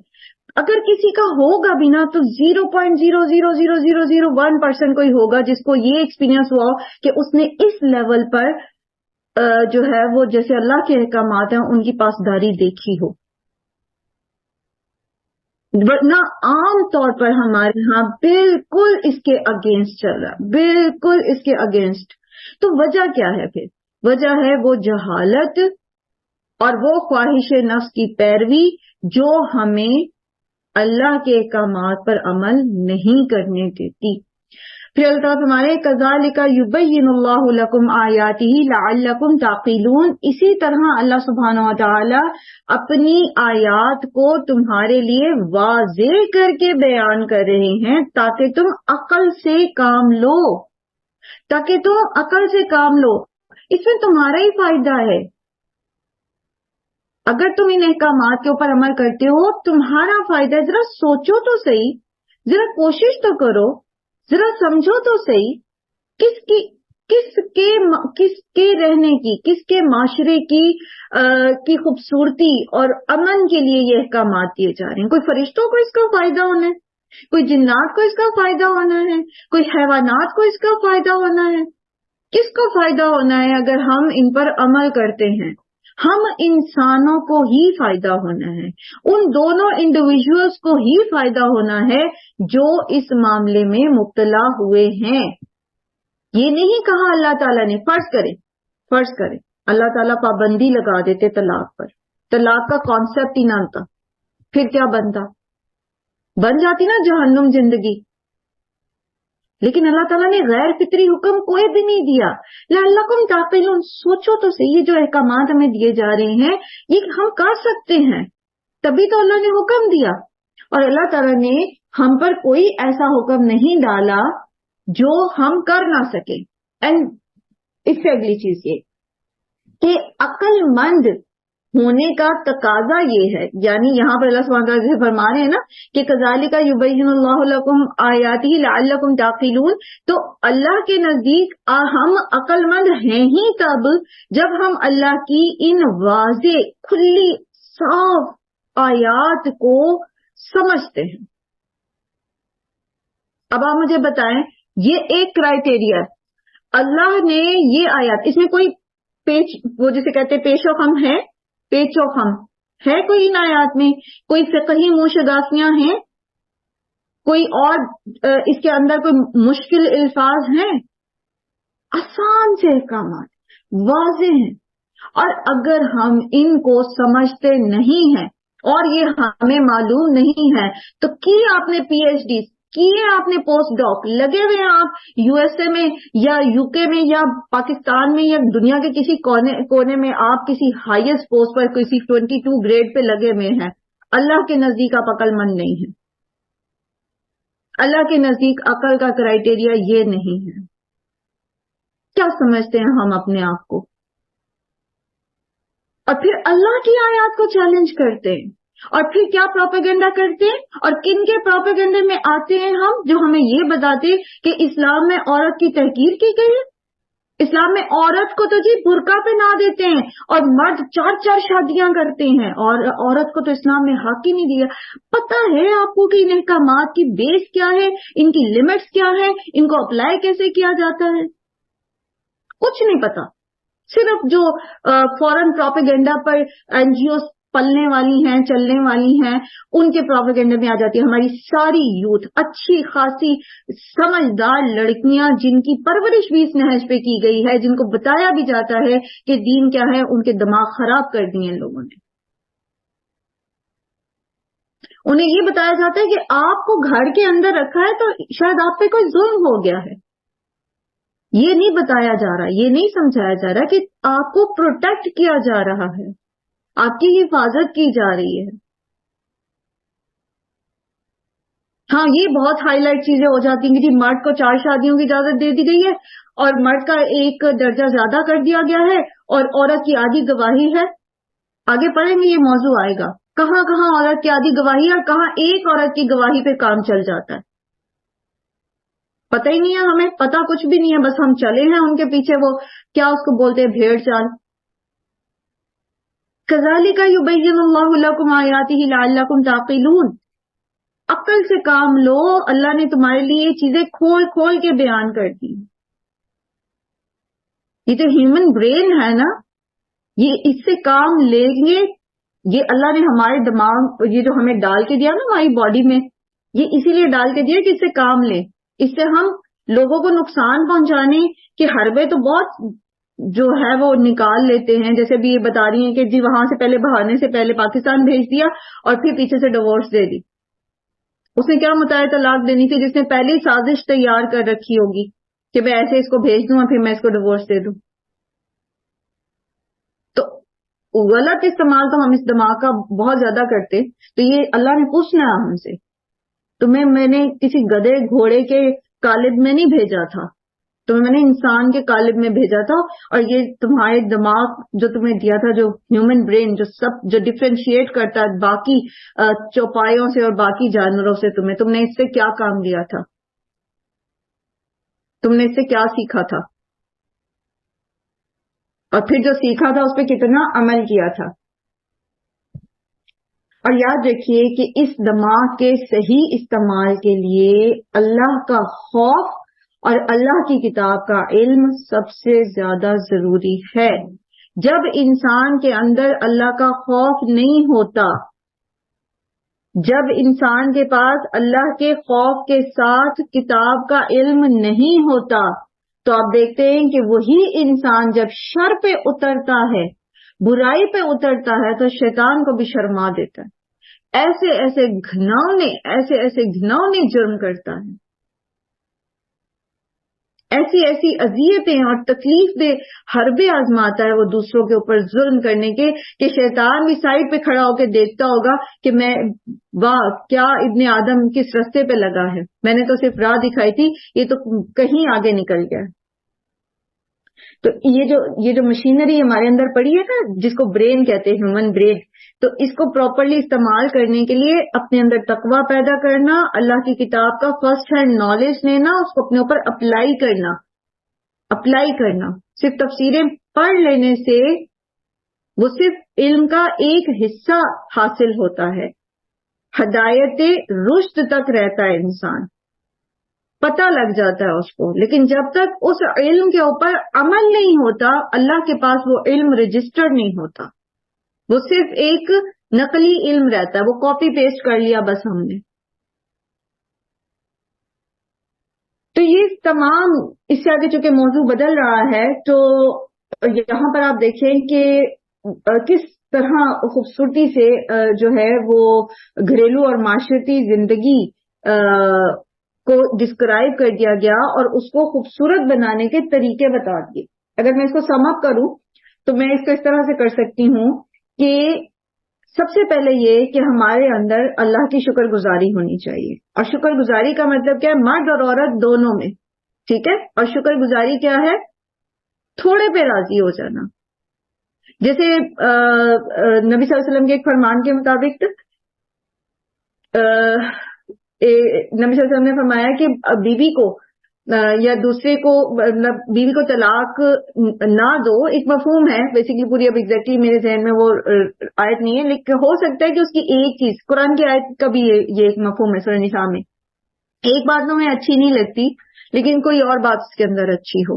S2: اگر کسی کا ہوگا بھی نا تو 0.00001% کوئی ہوگا جس کو یہ ایکسپیرینس ہوا ہو کہ اس نے اس لیول پر جو ہے وہ جیسے اللہ کے احکامات ہیں ان کی پاسداری دیکھی ہو. ورنہ عام طور پر ہمارے ہاں بالکل اس کے اگینسٹ چل رہا، بالکل اس کے اگینسٹ. تو وجہ کیا ہے؟ پھر وجہ ہے وہ جہالت اور وہ خواہش نفس کی پیروی جو ہمیں اللہ کے احکامات پر عمل نہیں کرنے دیتی. پھر اللہ تعالیٰ ہمارے کذالک یبین اللہ لکم آیاتہ لعلکم تعقلون، اسی طرح اللہ سبحانہ و تعالی اپنی آیات کو تمہارے لیے واضح کر کے بیان کر رہے ہیں تاکہ تم عقل سے کام لو، تاکہ تم عقل سے کام لو. اس میں تمہارا ہی فائدہ ہے. اگر تم ان احکامات کے اوپر عمل کرتے ہو تمہارا فائدہ ہے. ذرا سوچو تو صحیح، ذرا کوشش تو کرو، ذرا سمجھو تو صحیح کس کے رہنے کی، کس کے معاشرے کی خوبصورتی اور امن کے لیے یہ احکامات دیے جا رہے ہیں. کوئی فرشتوں کو اس کا فائدہ ہونا ہے، کوئی جنات کو اس کا فائدہ ہونا ہے، کوئی حیوانات کو اس کا فائدہ ہونا ہے. کس کو فائدہ ہونا ہے اگر ہم ان پر عمل کرتے ہیں؟ ہم انسانوں کو ہی فائدہ ہونا ہے، ان دونوں انڈیویجولز کو ہی فائدہ ہونا ہے جو اس معاملے میں مبتلا ہوئے ہیں. یہ نہیں کہا اللہ تعالیٰ نے فرض کرے اللہ تعالیٰ پابندی لگا دیتے طلاق پر، طلاق کا کانسیپٹ ہی نہ ہوتا، پھر کیا بن جاتی نا جہنم زندگی. لیکن اللہ تعالیٰ نے غیر فطری حکم کوئی بھی نہیں دیا. لعلکم تعقلون، سوچو تو صحیح، یہ جو احکامات ہمیں دیے جا رہے ہیں یہ ہم کر سکتے ہیں، تبھی تو اللہ نے حکم دیا. اور اللہ تعالیٰ نے ہم پر کوئی ایسا حکم نہیں ڈالا جو ہم کر نہ سکیں. اینڈ اس سے اگلی چیز یہ کہ عقل مند ہونے کا تقاضا یہ ہے، یعنی یہاں پر اللہ سبحانہ وتعالیٰ فرما رہے ہیں نا کہ کذالک یبین اللہ لکم آیاتہ لعلکم تعقلون. تو اللہ کے نزدیک ہم عقل مند ہیں ہی تب جب ہم اللہ کی ان واضح کھلی صاف آیات کو سمجھتے ہیں. اب آپ مجھے بتائیں، یہ ایک کرائیٹیریا، اللہ نے یہ آیات، اس میں کوئی وہ جسے کہتے پیش و خم ہے، پیچ و خم ہے کوئی ان آیات میں؟ کوئی فقہی موشگافیاں ہیں؟ کوئی اور اس کے اندر کوئی مشکل الفاظ ہیں؟ آسان سے احکامات واضح ہیں. اور اگر ہم ان کو سمجھتے نہیں ہیں اور یہ ہمیں معلوم نہیں ہے تو آپ نے پی ایچ ڈی کیے، آپ نے پوسٹ ڈاک لگے ہوئے ہیں، آپ یو ایس اے میں یا یو کے میں یا پاکستان میں یا دنیا کے کسی کونے میں آپ کسی ہائیسٹ پوسٹ پر کسی 22 گریڈ پہ لگے ہوئے ہیں، اللہ کے نزدیک آپ عقل مند نہیں ہیں. اللہ کے نزدیک عقل کا کرائیٹیریا یہ نہیں ہے. کیا سمجھتے ہیں ہم اپنے آپ کو؟ اور پھر اللہ کی آیات کو چیلنج کرتے ہیں، اور پھر کیا پروپیگنڈا کرتے ہیں، اور کن کے پروپیگنڈے میں آتے ہیں ہم، جو ہمیں یہ بتاتے کہ اسلام میں عورت کی تحقیر کی گئی ہے. اسلام میں عورت کو تو جی برقع پہنا دیتے ہیں اور مرد 4 شادیاں کرتے ہیں، اور عورت کو تو اسلام نے حق ہی نہیں دیا. پتہ ہے آپ کو کہ ان احکامات کی بیس کیا ہے، ان کی لمٹس کیا ہے، ان کو اپلائی کیسے کیا جاتا ہے؟ کچھ نہیں پتا. صرف جو فورن پروپیگنڈا پر این جی اوز پلنے والی ہیں، چلنے والی ہیں، ان کے پروپیگنڈے میں آ جاتی ہے ہماری ساری یوتھ. اچھی خاصی سمجھدار لڑکیاں جن کی پرورش بھی اس نہج پہ کی گئی ہے، جن کو بتایا بھی جاتا ہے کہ دین کیا ہے، ان کے دماغ خراب کر دیے ان لوگوں نے. انہیں یہ بتایا جاتا ہے کہ آپ کو گھر کے اندر رکھا ہے تو شاید آپ پہ کوئی ظلم ہو گیا ہے. یہ نہیں بتایا جا رہا، یہ نہیں سمجھایا جا رہا کہ آپ کو پروٹیکٹ کیا جا رہا ہے، آپ کی حفاظت کی جا رہی ہے. ہاں یہ بہت ہائی لائٹ چیزیں ہو جاتی ہیں کہ جی مرد کو 4 شادیوں کی اجازت دے دی گئی ہے اور مرد کا ایک درجہ زیادہ کر دیا گیا ہے اور عورت کی آدھی گواہی ہے. آگے پڑھیں گے یہ موضوع آئے گا، کہاں کہاں عورت کی آدھی گواہی ہے اور کہاں ایک عورت کی گواہی پہ کام چل جاتا ہے. پتہ ہی نہیں ہے ہمیں، پتہ کچھ بھی نہیں ہے، بس ہم چلے ہیں ان کے پیچھے. وہ کیا اس کو بولتے ہیں، بھیڑ چال. کذالک یبین اللہ لکم آیاتہ لعلکم تعقلون. عقل سے کام لو، اللہ نے تمہارے لیے یہ چیزیں کھول کھول کے بیان کر دی. یہ تو ہیومن برین ہے نا، یہ اس سے کام لیں گے. یہ اللہ نے ہمارے دماغ، یہ جو ہمیں ڈال کے دیا نا ہماری باڈی میں، یہ اسی لیے ڈال کے دیا کہ اس سے کام لیں. اس سے ہم لوگوں کو نقصان پہنچانے کے حربے تو بہت جو ہے وہ نکال لیتے ہیں. جیسے بھی یہ بتا رہی ہیں کہ جی وہاں سے پہلے بہانے سے پہلے پاکستان بھیج دیا اور پھر پیچھے سے ڈیورس دے دی. اس نے کیا متعلق طلاق دینی تھی جس نے پہلے ہی سازش تیار کر رکھی ہوگی کہ میں ایسے اس کو بھیج دوں اور پھر میں اس کو ڈیورس دے دوں. تو غلط استعمال تو ہم اس دماغ کا بہت زیادہ کرتے. تو یہ اللہ نے پوچھنا ہے ہم سے، تمہیں میں نے کسی گدھے گھوڑے کے قالب میں نہیں بھیجا تھا، تمہیں میں نے انسان کے قالب میں بھیجا تھا. اور یہ تمہارے دماغ جو تمہیں دیا تھا، جو ہیومن برین جو ڈفرینشیٹ کرتا ہے باقی چوپایوں سے اور باقی جانوروں سے، تم نے اس سے کیا کام لیا تھا، تم نے اس سے کیا سیکھا تھا، اور پھر جو سیکھا تھا اس پہ کتنا عمل کیا تھا. اور یاد رکھیے کہ اس دماغ کے صحیح استعمال کے لیے اللہ کا خوف اور اللہ کی کتاب کا علم سب سے زیادہ ضروری ہے. جب انسان کے اندر اللہ کا خوف نہیں ہوتا، جب انسان کے پاس اللہ کے خوف کے ساتھ کتاب کا علم نہیں ہوتا، تو آپ دیکھتے ہیں کہ وہی انسان جب شر پہ اترتا ہے، برائی پہ اترتا ہے، تو شیطان کو بھی شرما دیتا ہے. ایسے گھنونے جرم کرتا ہے، ایسی اذیتیں اور تکلیف دہ حربے آزماتا ہے وہ دوسروں کے اوپر ظلم کرنے کے، کہ شیطان بھی سائڈ پہ کھڑا ہو کے دیکھتا ہوگا کہ میں واہ کیا ابن آدم کس رستے پہ لگا ہے، میں نے تو صرف راہ دکھائی تھی، یہ تو کہیں آگے نکل گیا. تو یہ جو مشینری ہمارے اندر پڑی ہے نا، جس کو برین کہتے ہیں، ہیومن برین، تو اس کو پراپرلی استعمال کرنے کے لیے اپنے اندر تقوی پیدا کرنا، اللہ کی کتاب کا فرسٹ ہینڈ نالج لینا، اس کو اپنے اوپر اپلائی کرنا. صرف تفسیریں پڑھ لینے سے وہ صرف علم کا ایک حصہ حاصل ہوتا ہے. ہدایت رشد تک رہتا ہے انسان، پتہ لگ جاتا ہے اس کو، لیکن جب تک اس علم کے اوپر عمل نہیں ہوتا، اللہ کے پاس وہ علم رجسٹرڈ نہیں ہوتا، وہ صرف ایک نقلی علم رہتا ہے، وہ کاپی پیسٹ کر لیا بس ہم نے. تو یہ تمام، اس سے آگے چونکہ موضوع بدل رہا ہے، تو یہاں پر آپ دیکھیں کہ کس طرح خوبصورتی سے جو ہے وہ گھریلو اور معاشرتی زندگی کو ڈسکرائب کر دیا گیا اور اس کو خوبصورت بنانے کے طریقے بتا دیے. اگر میں اس کو سم اپ کروں تو میں اس کو اس طرح سے کر سکتی ہوں کہ سب سے پہلے یہ کہ ہمارے اندر اللہ کی شکر گزاری ہونی چاہیے. اور شکر گزاری کا مطلب کیا ہے؟ مرد اور عورت دونوں میں. ٹھیک ہے. اور شکر گزاری کیا ہے؟ تھوڑے پہ راضی ہو جانا. جیسے نبی صلی اللہ علیہ وسلم کے ایک فرمان کے مطابق نبی صلی اللہ علیہ وسلم نے فرمایا کہ بیوی کو یا دوسرے کو بیوی کو طلاق نہ دو. ایک مفہوم ہے بیسیکلی، پوری اب ایگزیکٹلی میرے ذہن میں وہ آیت نہیں ہے، لیکن ہو سکتا ہے کہ اس کی ایک چیز، قرآن کی آیت کا بھی یہ ایک مفہوم ہے سورہ نساء میں. ایک بات تو ہمیں اچھی نہیں لگتی لیکن کوئی اور بات اس کے اندر اچھی ہو.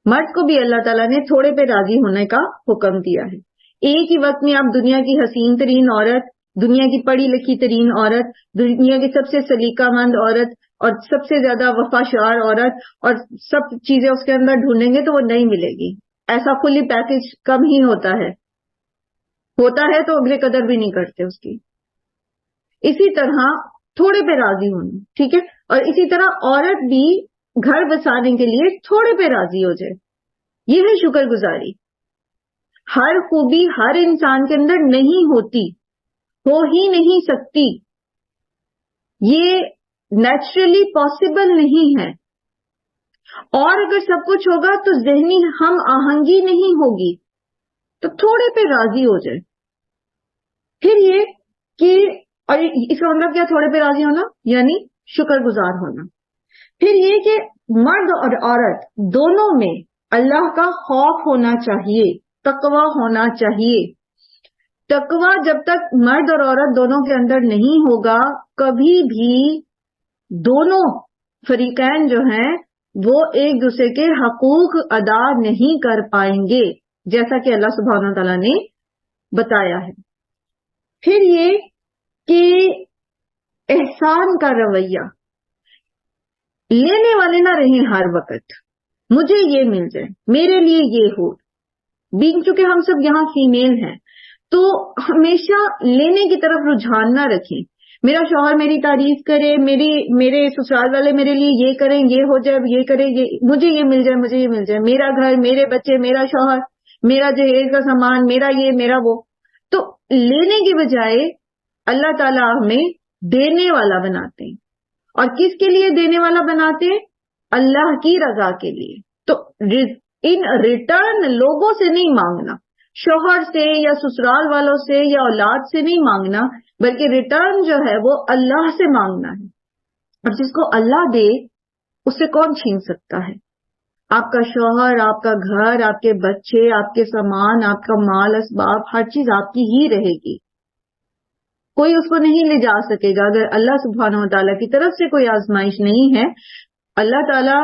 S2: مرد کو بھی اللہ تعالیٰ نے تھوڑے پہ راضی ہونے کا حکم دیا ہے. ایک ہی وقت میں آپ دنیا کی حسین ترین عورت، دنیا کی پڑھی لکھی ترین عورت، دنیا کی سب سے سلیقہ مند عورت اور سب سے زیادہ وفاشار عورت اور سب چیزیں اس کے اندر ڈھونڈیں گے تو وہ نہیں ملے گی. ایسا فلی پیکج کم ہی ہوتا ہے تو اگلے قدر بھی نہیں کرتے اس کی. اسی طرح تھوڑے پہ راضی ہونا. ٹھیک ہے. اور اسی طرح عورت بھی گھر بسانے کے لیے تھوڑے پہ راضی ہو جائے. یہ ہے شکر گزاری. ہر خوبی ہر انسان کے اندر نہیں ہوتی، ہو ہی نہیں سکتی، یہ نیچرلی پاسبل نہیں ہے. اور اگر سب کچھ ہوگا تو ذہنی ہم آہنگی نہیں ہوگی. تو تھوڑے پہ راضی ہو جائے. پھر یہ کہ اور اس کا مطلب کیا تھوڑے پہ راضی ہونا؟ یعنی شکر گزار ہونا. پھر یہ کہ مرد اور عورت دونوں میں اللہ کا خوف ہونا چاہیے، تقوی ہونا چاہیے. تقوی جب تک مرد اور عورت دونوں کے اندر نہیں ہوگا، کبھی بھی دونوں فریقین جو ہیں وہ ایک دوسرے کے حقوق ادا نہیں کر پائیں گے، جیسا کہ اللہ سبحانہ تعالیٰ نے بتایا ہے. پھر یہ کہ احسان کا رویہ، لینے والے نہ رہیں ہر وقت، مجھے یہ مل جائے، میرے لیے یہ ہو. چونکہ ہم سب یہاں فیمیل ہیں تو ہمیشہ لینے کی طرف رجحان نہ رکھیں. میرا شوہر میری تعریف کرے، میرے سسرال والے میرے لیے یہ کریں، یہ ہو جائے، یہ کریں، مجھے یہ مل جائے، مجھے یہ مل جائے، میرا گھر، میرے بچے، میرا شوہر، میرا جہیز کا سامان، میرا یہ، میرا وہ. تو لینے کے بجائے اللہ تعالیٰ ہمیں دینے والا بناتے ہیں. اور کس کے لیے دینے والا بناتے ہیں؟ اللہ کی رضا کے لیے. تو ان ریٹرن لوگوں سے نہیں مانگنا، شوہر سے یا سسرال والوں سے یا اولاد سے نہیں مانگنا، بلکہ ریٹرن جو ہے وہ اللہ سے مانگنا ہے. اور جس کو اللہ دے اس سے کون چھین سکتا ہے؟ آپ کا شوہر، آپ کا گھر، آپ کے بچے، آپ کے سامان، آپ کا مال اسباب، ہر چیز آپ کی ہی رہے گی. کوئی اس کو نہیں لے جا سکے گا. اگر اللہ سبحانہ و تعالیٰ کی طرف سے کوئی آزمائش نہیں ہے، اللہ تعالیٰ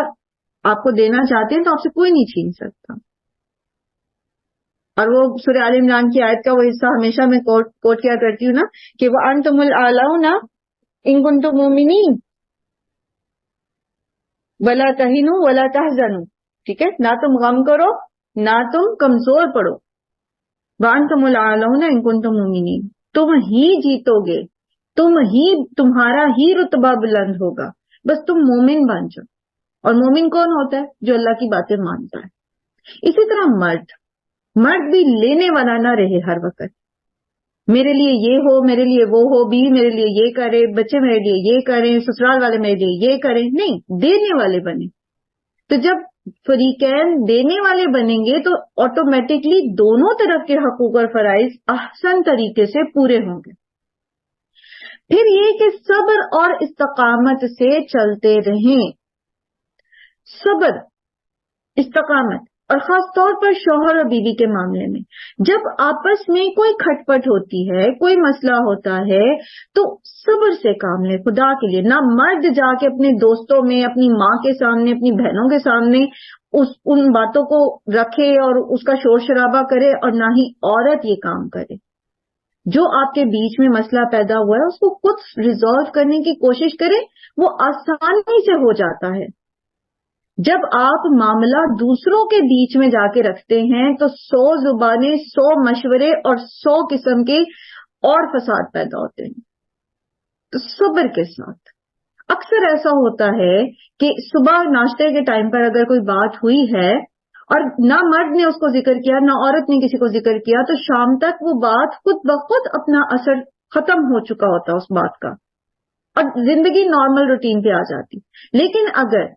S2: آپ کو دینا چاہتے ہیں تو آپ سے کوئی نہیں چھین سکتا. اور وہ سورہ آل عمران کی آیت کا وہ حصہ ہمیشہ میں کوٹ کیا کرتی ہوں نا کہ وَأَنْتُمُ الْأَعْلَوْنَ إِن كُنتُم مُؤْمِنِينَ وَلَا تَهِنُوا وَلَا تَحْزَنُوا. ٹھیک ہے. نہ تم غم کرو نہ تم کمزور پڑو. وَأَنْتُمُ الْأَعْلَوْنَ إِن كُنتُم مُؤْمِنِينَ. تم ہی جیتو گے، تمہارا ہی رتبہ بلند ہوگا، بس تم مومن بن جاؤ. اور مومن کون ہوتا ہے؟ جو اللہ کی باتیں مانتا ہے. اسی طرح مرد بھی لینے والا نہ رہے ہر وقت. میرے لیے یہ ہو، میرے لیے وہ ہو، بیوی میرے لیے یہ کرے، بچے میرے لیے یہ کریں، سسرال والے میرے لیے یہ کریں. نہیں، دینے والے بنے. تو جب فریقین دینے والے بنیں گے تو آٹومیٹکلی دونوں طرف کے حقوق اور فرائض احسن طریقے سے پورے ہوں گے. پھر یہ کہ صبر اور استقامت سے چلتے رہیں. صبر، استقامت، اور خاص طور پر شوہر اور بیوی کے معاملے میں جب آپس میں کوئی کھٹ پٹ ہوتی ہے، کوئی مسئلہ ہوتا ہے تو صبر سے کام لے خدا کے لیے. نہ مرد جا کے اپنے دوستوں میں، اپنی ماں کے سامنے، اپنی بہنوں کے سامنے ان باتوں کو رکھے اور اس کا شور شرابہ کرے، اور نہ ہی عورت یہ کام کرے. جو آپ کے بیچ میں مسئلہ پیدا ہوا ہے اس کو خود ریزالو کرنے کی کوشش کرے، وہ آسانی سے ہو جاتا ہے. جب آپ معاملہ دوسروں کے بیچ میں جا کے رکھتے ہیں تو 100 زبانیں، 100 مشورے اور 100 قسم کے اور فساد پیدا ہوتے ہیں. تو صبر کے ساتھ. اکثر ایسا ہوتا ہے کہ صبح ناشتے کے ٹائم پر اگر کوئی بات ہوئی ہے اور نہ مرد نے اس کو ذکر کیا نہ عورت نے کسی کو ذکر کیا، تو شام تک وہ بات خود بخود اپنا اثر ختم ہو چکا ہوتا اس بات کا اور زندگی نارمل روٹین پہ آ جاتی. لیکن اگر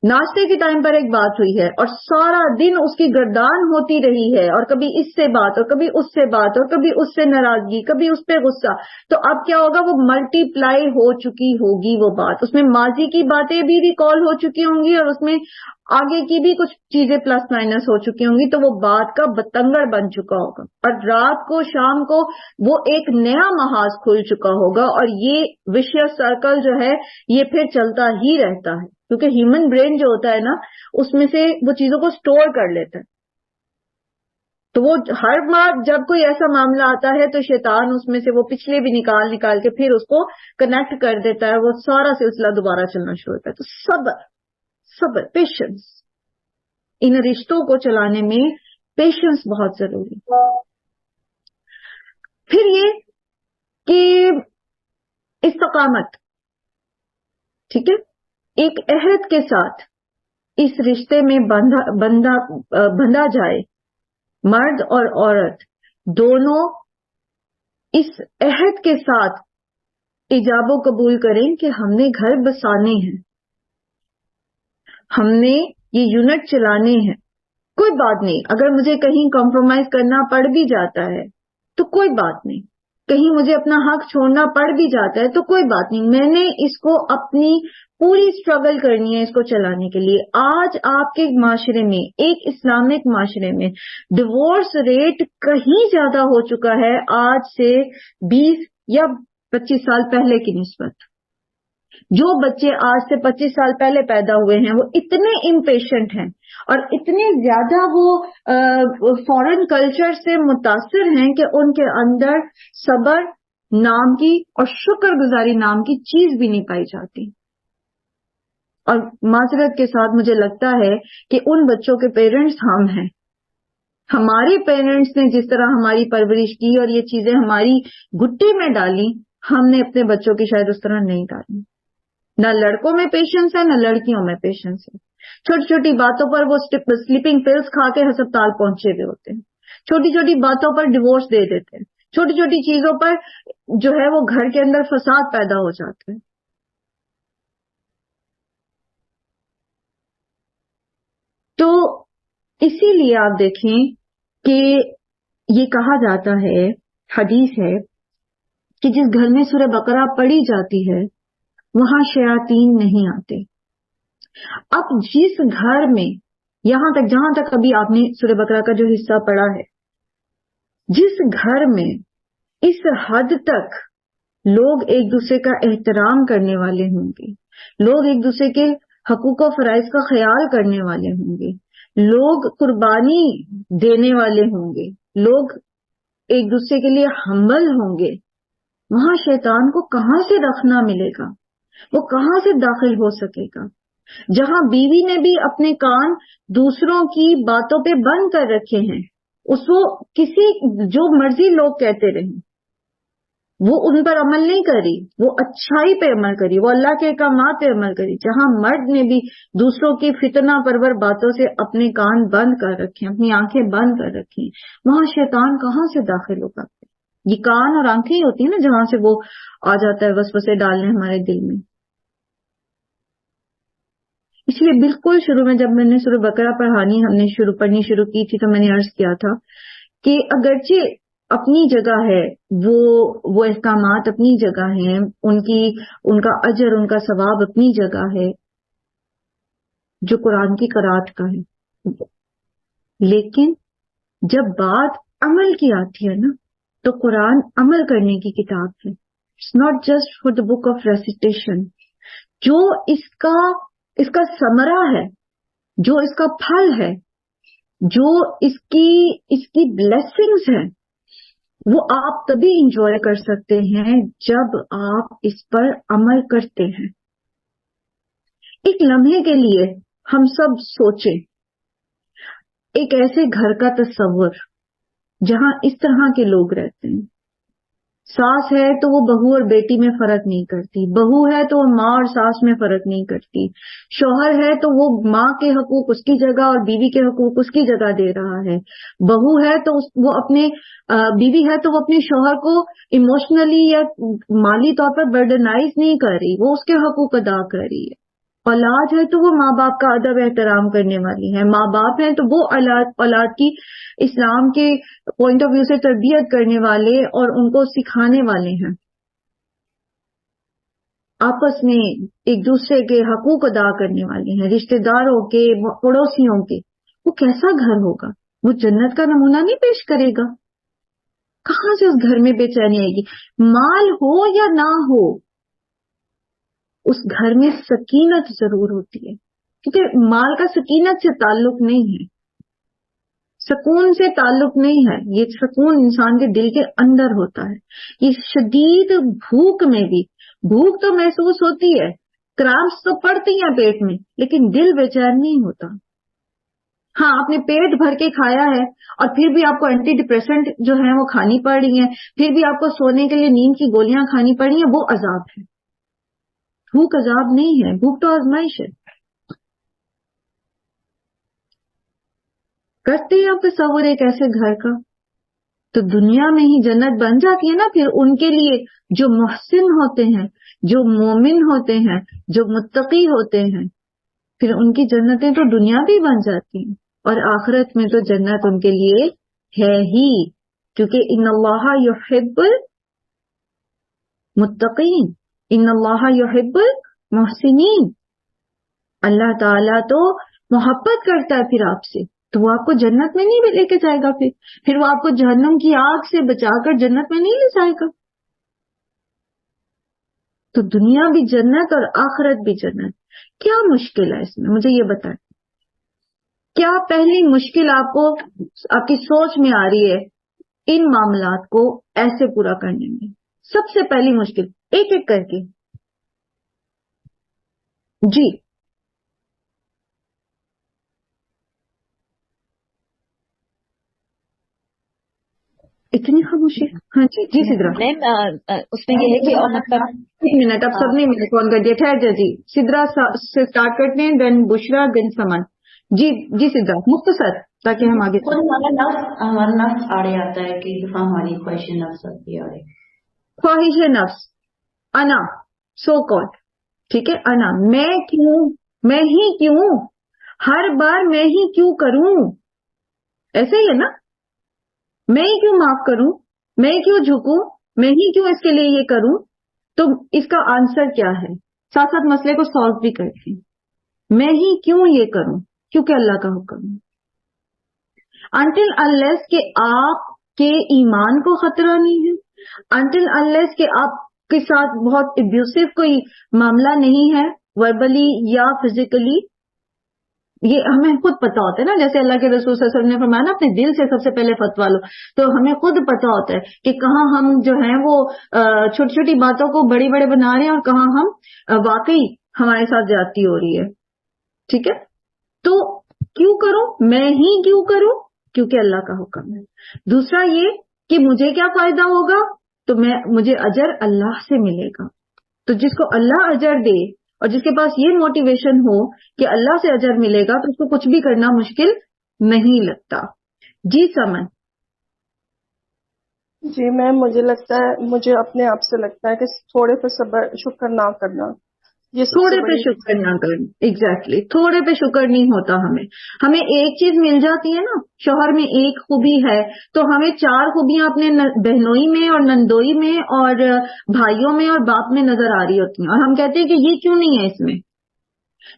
S2: ناشتے کے ٹائم پر ایک بات ہوئی ہے اور سارا دن اس کی گردان ہوتی رہی ہے اور کبھی اس سے بات اور کبھی اس سے بات اور کبھی اس سے ناراضگی، کبھی اس پہ غصہ، تو اب کیا ہوگا؟ وہ ملٹی پلائی ہو چکی ہوگی وہ بات. اس میں ماضی کی باتیں بھی ریکال ہو چکی ہوں گی اور اس میں آگے کی بھی کچھ چیزیں پلس مائنس ہو چکی ہوں گی، تو وہ بات کا بتنگڑ بن چکا ہوگا اور رات کو شام کو وہ ایک نیا محاذ کھل چکا ہوگا. اور یہ وشیس سرکل جو ہے یہ پھر چلتا ہی رہتا ہے، کیونکہ ہیومن برین جو ہوتا ہے نا اس میں سے وہ چیزوں کو سٹور کر لیتا ہے. تو وہ ہر بار جب کوئی ایسا معاملہ آتا ہے تو شیطان اس میں سے وہ پچھلے بھی نکال کے پھر اس کو کنیکٹ کر دیتا ہے، وہ سارا سلسلہ دوبارہ چلنا شروع ہوتا ہے. تو صبر پیشنس، ان رشتوں کو چلانے میں پیشنس بہت ضروری. پھر یہ کہ استقامت، ٹھیک ہے، ایک عہد کے ساتھ اس رشتے میں بندھا جائے. مرد اور عورت دونوں اس عہد کے ساتھ ایجاب و قبول کریں کہ ہم نے گھر بسانے ہیں، ہم نے یہ یونٹ چلانے ہیں. کوئی بات نہیں اگر مجھے کہیں کمپرومائز کرنا پڑ بھی جاتا ہے تو کوئی بات نہیں، کہیں مجھے اپنا حق چھوڑنا پڑ بھی جاتا ہے تو کوئی بات نہیں، میں نے اس کو اپنی پوری اسٹرگل کرنی ہے اس کو چلانے کے لیے. آج آپ کے معاشرے میں، ایک اسلامک معاشرے میں، ڈیورس ریٹ کہیں زیادہ ہو چکا ہے آج سے 20 یا 25 سال پہلے کی نسبت. جو بچے آج سے 25 سال پہلے پیدا ہوئے ہیں وہ اتنے امپیشنٹ ہیں اور اتنے زیادہ وہ فورن کلچر سے متاثر ہیں کہ ان کے اندر صبر نام کی اور شکر گزاری نام کی چیز بھی نہیں پائی جاتی. اور معذرت کے ساتھ مجھے لگتا ہے کہ ان بچوں کے پیرنٹس ہم ہیں. ہمارے پیرنٹس نے جس طرح ہماری پرورش کی اور یہ چیزیں ہماری گٹی میں ڈالی، ہم نے اپنے بچوں کی شاید اس طرح نہیں ڈالی. نہ لڑکوں میں پیشنس ہے نہ لڑکیوں میں پیشنس ہے. چھوٹی چھوٹی باتوں پر وہ سلیپنگ پلز کھا کے ہسپتال پہنچے ہوئے ہوتے ہیں، چھوٹی چھوٹی باتوں پر ڈیورس دے دیتے ہیں، چھوٹی چھوٹی چیزوں پر جو ہے وہ گھر کے اندر فساد پیدا ہو جاتا ہے. تو اسی لیے آپ دیکھیں کہ یہ کہا جاتا ہے، حدیث ہے کہ جس گھر میں سورہ بقرہ پڑھی جاتی ہے وہاں شیاطین نہیں آتے. اب جس گھر میں جہاں تک ابھی آپ نے سورہ بقرہ کا جو حصہ پڑھا ہے، جس گھر میں اس حد تک لوگ ایک دوسرے کا احترام کرنے والے ہوں گے، لوگ ایک دوسرے کے حقوق و فرائض کا خیال کرنے والے ہوں گے، لوگ قربانی دینے والے ہوں گے، لوگ ایک دوسرے کے لیے ہمبل ہوں گے، وہاں شیطان کو کہاں سے رکھنا ملے گا؟ وہ کہاں سے داخل ہو سکے گا؟ جہاں بیوی نے بھی اپنے کان دوسروں کی باتوں پہ بند کر رکھے ہیں، اس کو کسی جو مرضی لوگ کہتے رہیں، وہ ان پر عمل نہیں کری، وہ اچھائی پہ عمل کری، وہ اللہ کے احکامات پہ عمل کری. جہاں مرد نے بھی دوسروں کی فتنہ پرور باتوں سے اپنے کان بند کر رکھے، اپنی آنکھیں بند کر رکھی، وہاں شیطان کہاں سے داخل ہوگا؟ یہ کان اور آنکھیں ہی ہوتی ہیں نا جہاں سے وہ آ جاتا ہے وسوسے ڈالنے ہمارے دل میں. اس لیے بالکل شروع میں جب میں نے سورہ بقرہ پڑھنی شروع کی تھی تو میں نے عرض کیا تھا کہ اگرچہ اپنی جگہ ہے وہ احکامات اپنی جگہ ہیں، ان کا اجر ان کا ثواب اپنی جگہ ہے جو قرآن کی قرات کا ہے، لیکن جب بات عمل کی آتی ہے نا تو قرآن عمل کرنے کی کتاب ہے. It's not just for the book of recitation. جو اس کا ثمرہ ہے، جو اس کا پھل ہے، جو اس کی بلیسنگز ہیں، وہ آپ تبھی انجوائے کر سکتے ہیں جب آپ اس پر عمل کرتے ہیں. ایک لمحے کے لیے ہم سب سوچیں ایک ایسے گھر کا تصور جہاں اس طرح کے لوگ رہتے ہیں. ساس ہے تو وہ بہو اور بیٹی میں فرق نہیں کرتی، بہو ہے تو وہ ماں اور ساس میں فرق نہیں کرتی، شوہر ہے تو وہ ماں کے حقوق اس کی جگہ اور بیوی کے حقوق اس کی جگہ دے رہا ہے، بہو ہے تو وہ اپنے بیوی ہے تو وہ اپنے شوہر کو ایموشنلی یا مالی طور پر برڈنائز نہیں کر رہی، وہ اس کے حقوق ادا کر رہی ہے. اولاد ہے تو وہ ماں باپ کا ادب احترام کرنے والی ہے، ماں باپ ہیں تو وہ اولاد کی اسلام کے پوائنٹ آف ویو سے تربیت کرنے والے اور ان کو سکھانے والے ہیں. آپس میں ایک دوسرے کے حقوق ادا کرنے والے ہیں، رشتہ داروں کے، پڑوسیوں کے. وہ کیسا گھر ہوگا؟ وہ جنت کا نمونہ نہیں پیش کرے گا؟ کہاں سے اس گھر میں بے چینی آئے گی؟ مال ہو یا نہ ہو، اس گھر میں سکینت ضرور ہوتی ہے، کیونکہ مال کا سکینت سے تعلق نہیں ہے، سکون سے تعلق نہیں ہے. یہ سکون انسان کے دل کے اندر ہوتا ہے. یہ شدید بھوک میں بھی، بھوک تو محسوس ہوتی ہے، کرامپس تو پڑتی ہیں پیٹ میں، لیکن دل بے چین نہیں ہوتا. ہاں، آپ نے پیٹ بھر کے کھایا ہے اور پھر بھی آپ کو اینٹی ڈپریسنٹ جو ہیں وہ کھانی پڑ رہی ہیں، پھر بھی آپ کو سونے کے لیے نیند کی گولیاں کھانی پڑ رہی ہیں، وہ عذاب ہے. بھوک عذاب نہیں ہے، بھوک تو آزمائش ہے. کرتے ہیں آپ تصور ایک ایسے گھر کا، تو دنیا میں ہی جنت بن جاتی ہے نا. پھر ان کے لیے جو محسن ہوتے ہیں، جو مومن ہوتے ہیں، جو متقی ہوتے ہیں، پھر ان کی جنتیں تو دنیا بھی بن جاتی ہیں، اور آخرت میں تو جنت ان کے لیے ہے ہی، کیونکہ ان اللہ یحب المتقین، ان اللہ یحب المحسنین. اللہ تعالیٰ تو محبت کرتا ہے پھر آپ سے، تو وہ آپ کو جنت میں نہیں لے کے جائے گا، پھر وہ آپ کو جہنم کی آگ سے بچا کر جنت میں نہیں لے جائے گا. تو دنیا بھی جنت اور آخرت بھی جنت. کیا مشکل ہے اس میں؟ مجھے یہ بتائیں، کیا پہلی مشکل آپ کو، آپ کی سوچ میں آ رہی ہے ان معاملات کو ایسے پورا کرنے میں؟ سب سے پہلی مشکل، ایک ایک کر کے. جی اتنی خاموشی. ہاں جی جی سدرا.
S1: میم اس میں یہ ہے کہ مطلب
S2: ایک منٹ، اب سب نے مجھے فون کر دیا. ٹھہر جا جی، سدرا سے اسٹارٹ کرتے ہیں، دین بشرا، دین سمن. جی جی سدرا، مختصر تاکہ ہم آگے.
S5: ہمارا نفس آڑے آتا ہے کہ دفعہ ہماری خواہش نفس آتی ہے.
S2: خواہش نفس، انا، سو کال، ٹھیک ہے، انا، میں کیوں، میں ہی کیوں، ہر بار میں ہی کیوں کروں، ایسے ہی ہے نا. میں ہی کیوں معاف کروں، میں ہی کیوں جھکوں، میں ہی کیوں اس کے لیے یہ کروں. تو اس کا آنسر کیا ہے؟ ساتھ ساتھ مسئلے کو سالو بھی کرتے ہیں. میں ہی کیوں یہ کروں؟ کیونکہ اللہ کا حکم ہے. انٹل انلیس کہ آپ کے ایمان کو خطرہ نہیں ہے، انٹل انلیس کہ آپ کے ساتھ بہت ابیوسو کوئی معاملہ نہیں ہے، وربلی یا فزیکلی. یہ ہمیں خود پتا ہوتا ہے نا، جیسے اللہ کے رسول صلی اللہ علیہ وسلم نے فرمایا نا، اپنے دل سے سب سے پہلے فتوا لو. تو ہمیں خود پتا ہوتا ہے کہ کہاں ہم جو ہیں وہ چھوٹی چھوٹی باتوں کو بڑی بڑے بنا رہے ہیں، اور کہاں ہم واقعی ہمارے ساتھ زیادتی ہو رہی ہے. ٹھیک ہے، تو کیوں کروں، میں ہی کیوں کروں؟ کیونکہ اللہ کا حکم ہے. دوسرا یہ کہ مجھے کیا فائدہ ہوگا، تو مجھے اجر اللہ سے ملے گا. تو جس کو اللہ اجر دے اور جس کے پاس یہ موٹیویشن ہو کہ اللہ سے اجر ملے گا، تو اس کو کچھ بھی کرنا مشکل نہیں لگتا. جی سمن.
S6: جی میم، مجھے اپنے آپ سے لگتا ہے کہ تھوڑے پہ شکر نہ کرنا، یہ سب
S2: تھوڑے
S6: سے
S2: پہ
S6: بڑی
S2: شکر نہ کرنا، ایگزیکٹلی. تھوڑے پہ شکر نہیں ہوتا. ہمیں ایک چیز مل جاتی ہے نا، شوہر میں ایک خوبی ہے تو ہمیں 4 خوبیاں اپنے بہنوئی میں اور نندوئی میں اور بھائیوں میں اور باپ میں نظر آ رہی ہوتی ہیں، اور ہم کہتے ہیں کہ یہ کیوں نہیں ہے اس میں،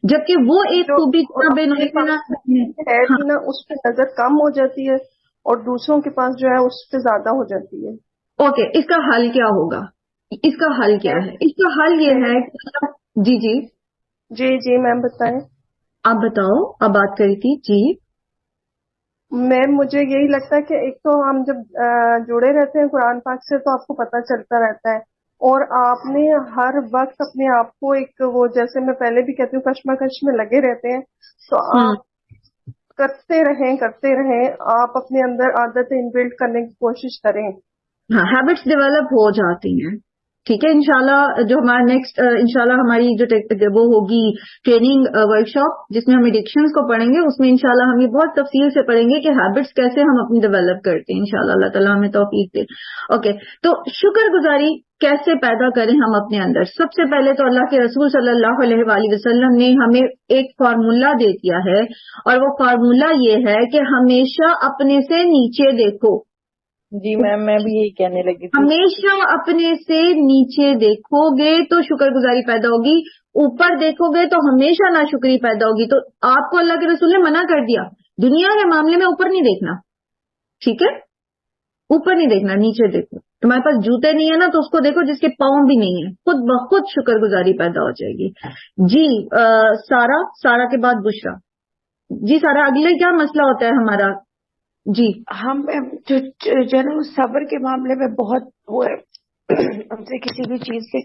S2: جبکہ وہ ایک خوبی بہنوئی میں نہ
S6: ہے بھی نا، اس پہ نظر کم ہو جاتی ہے اور دوسروں کے پاس جو ہے اس پہ زیادہ ہو جاتی ہے.
S2: اوکے، اس کا حل کیا ہوگا؟ اس کا حل کیا ہے؟ اس کا حل یہ ہے کہ جی جی
S6: جی جی میم بتائیں.
S2: آپ بتاؤ، آپ بات کری تھی. جی
S6: میم مجھے یہی لگتا ہے کہ ایک تو ہم جب جڑے رہتے ہیں قرآن پاک سے تو آپ کو پتہ چلتا رہتا ہے، اور آپ نے ہر وقت اپنے آپ کو ایک وہ جیسے میں پہلے بھی کہتی ہوں کشمکش میں لگے رہتے ہیں، تو آپ کرتے رہیں آپ اپنے اندر عادت انبلڈ کرنے کی کوشش کریں.
S2: ہاں ہیبٹس ڈیولپ ہو جاتی ہیں. ٹھیک ہے، انشاءاللہ جو ہمارا نیکسٹ انشاءاللہ ہماری جو وہ ہوگی ٹریننگ ورک شاپ جس میں ہم ایڈکشنز کو پڑھیں گے، اس میں انشاءاللہ ہم یہ بہت تفصیل سے پڑھیں گے کہ ہیبٹس کیسے ہم اپنی ڈیولپ کرتے ہیں. انشاءاللہ اللہ تعالیٰ ہمیں توفیق دے. اوکے، تو شکر گزاری کیسے پیدا کریں ہم اپنے اندر؟ سب سے پہلے تو اللہ کے رسول صلی اللہ علیہ وآلہ وسلم نے ہمیں ایک فارمولا دے دیا ہے، اور وہ فارمولا یہ ہے کہ ہمیشہ اپنے سے نیچے دیکھو.
S7: جی میم میں بھی یہی کہنے لگی تھی.
S2: ہمیشہ اپنے سے نیچے دیکھو گے تو شکر گزاری پیدا ہوگی، اوپر دیکھو گے تو ہمیشہ ناشکری پیدا ہوگی. تو آپ کو اللہ کے رسول نے منع کر دیا دنیا کے معاملے میں اوپر نہیں دیکھنا. ٹھیک ہے، اوپر نہیں دیکھنا، نیچے دیکھو. تمہارے پاس جوتے نہیں ہے نا تو اس کو دیکھو جس کے پاؤں بھی نہیں ہے، خود بخود شکر گزاری پیدا ہو جائے گی. جی سارا کے بعد بشرا. جی سارا، اگلے کیا مسئلہ ہوتا ہے ہمارا؟ جی
S8: ہم جو نا صبر کے معاملے میں بہت وہ ہے، ہم سے کسی بھی چیز سے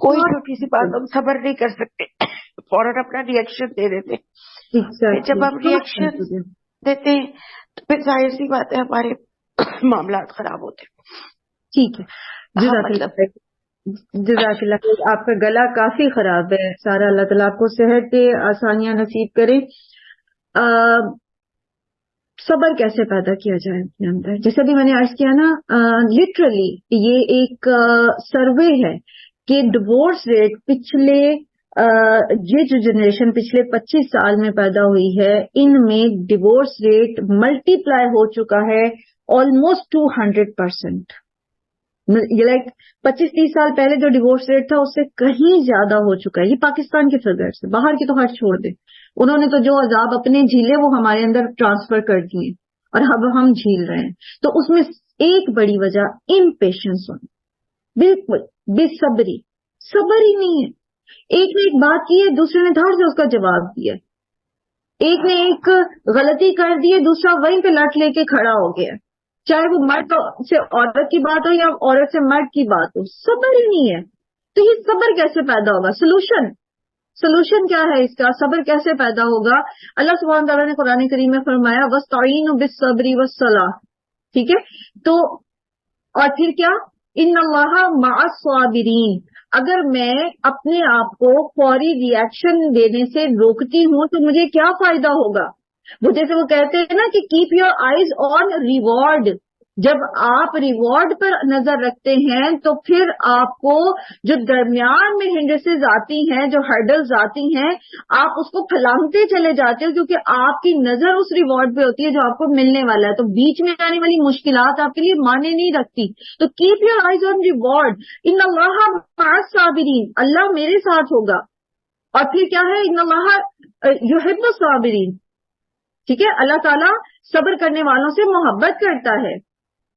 S8: کوئی چھوٹی سی بات ہم صبر نہیں کر سکتے، فوراً اپنا ری ایکشن دے دیتے. جب ہم ری ایکشن دیتے ہیں تو پھر ظاہر سی بات ہے ہمارے معاملات خراب ہوتے.
S2: ٹھیک ہے، جزاک اللہ. آپ کا گلا کافی خراب ہے سارا، اللہ تعالیٰ آپ کو صحت دے، آسانیاں نصیب کرے. صبر کیسے پیدا کیا جائے اپنے اندر؟ جیسے بھی میں نے عرض کیا نا، لٹرلی یہ ایک سروے ہے کہ ڈیورس ریٹ پچھلے یہ جو جنریشن پچھلے 25 سال میں پیدا ہوئی ہے، ان میں ڈیورس ریٹ ملٹی پلائی ہو چکا ہے آلموسٹ 200%. لائک 25-30 سال پہلے جو ڈیورس ریٹ تھا اس سے کہیں زیادہ ہو چکا ہے. یہ پاکستان کے فگر سے، باہر کی تو ہٹ چھوڑ دیں. انہوں نے تو جو عذاب اپنے جھیلے وہ ہمارے اندر ٹرانسفر کر دیے اور اب ہم جھیل رہے ہیں. تو اس میں ایک بڑی وجہ امپیشنس ہونا، بالکل بے صبری. صبر ہی نہیں ہے. ایک نے ایک بات کی ہے، دوسرے نے دھڑ سے اس کا جواب دیا. ایک نے ایک غلطی کر دی ہے، دوسرا وہیں پہ لٹ لے کے کھڑا ہو گیا، چاہے وہ مرد سے عورت کی بات ہو یا عورت سے مرد کی بات ہو. صبر ہی نہیں ہے. تو یہ صبر کیسے پیدا ہوگا؟ سولوشن کیا ہے اس کا؟ صبر کیسے پیدا ہوگا؟ اللہ سبحانہ تعالیٰ نے قرآن کریم میں فرمایا وَاسْتَعِينُوا بِالصَّبْرِ وَالصَّلَاةِ. ٹھیک ہے، تو اور پھر کیا؟ ان اللہ مع الصابرین. اگر میں اپنے آپ کو فوری ری ایکشن دینے سے روکتی ہوں تو مجھے کیا فائدہ ہوگا؟ وہ جیسے وہ کہتے ہیں نا کہ keep your eyes on reward. جب آپ ریوارڈ پر نظر رکھتے ہیں تو پھر آپ کو جو درمیان میں ہنڈرسز آتی ہیں، جو ہرڈلز آتی ہیں، آپ اس کو پھلانگتے چلے جاتے ہو کیونکہ آپ کی نظر اس ریوارڈ پہ ہوتی ہے جو آپ کو ملنے والا ہے. تو بیچ میں آنے والی مشکلات آپ کے لیے معنی نہیں رکھتی. تو keep your eyes on reward. ان اللہ مع الصابرین، اللہ میرے ساتھ ہوگا. اور پھر کیا ہے؟ ان اللہ یحب الصابرین. ٹھیک ہے، اللہ تعالیٰ صبر کرنے والوں سے محبت کرتا ہے.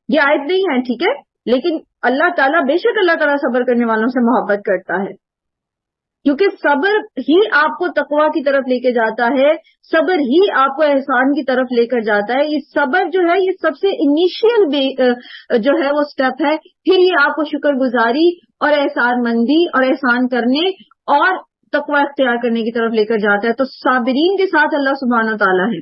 S2: یہ آیت نہیں ہے، ٹھیک ہے، لیکن اللہ تعالیٰ بے شک اللہ تعالیٰ صبر کرنے والوں سے محبت کرتا ہے، کیونکہ صبر ہی آپ کو تقویٰ کی طرف لے کے جاتا ہے، صبر ہی آپ کو احسان کی طرف لے کر جاتا ہے. یہ صبر جو ہے یہ سب سے انیشیل جو ہے وہ سٹیپ ہے. پھر یہ آپ کو شکر گزاری اور احسان مندی اور احسان کرنے اور تقویٰ اختیار کرنے کی طرف لے کر جاتا ہے. تو صابرین کے ساتھ اللہ سبحانہ تعالیٰ ہے.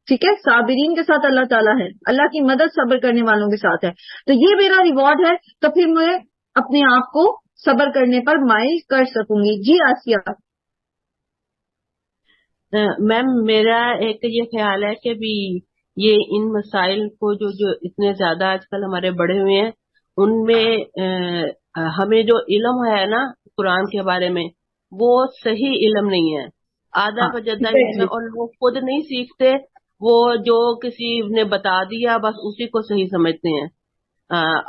S2: ٹھیک ہے، صابرین کے ساتھ اللہ تعالیٰ ہے. اللہ کی مدد صبر کرنے والوں کے ساتھ ہے. تو یہ میرا ریوارڈ ہے، تو پھر میں اپنے آپ کو صبر کرنے پر مائل کر سکوں گی. جی آسیہ.
S9: میم میرا ایک یہ خیال ہے کہ بھی یہ ان مسائل کو جو اتنے زیادہ آج کل ہمارے بڑھے ہوئے ہیں، ان میں ہمیں جو علم ہے نا قرآن کے بارے میں، وہ صحیح علم نہیں ہے، آدھا بجدہ علم ہے، اور لوگ خود نہیں سیکھتے. وہ جو کسی نے بتا دیا بس اسی کو صحیح سمجھتے ہیں.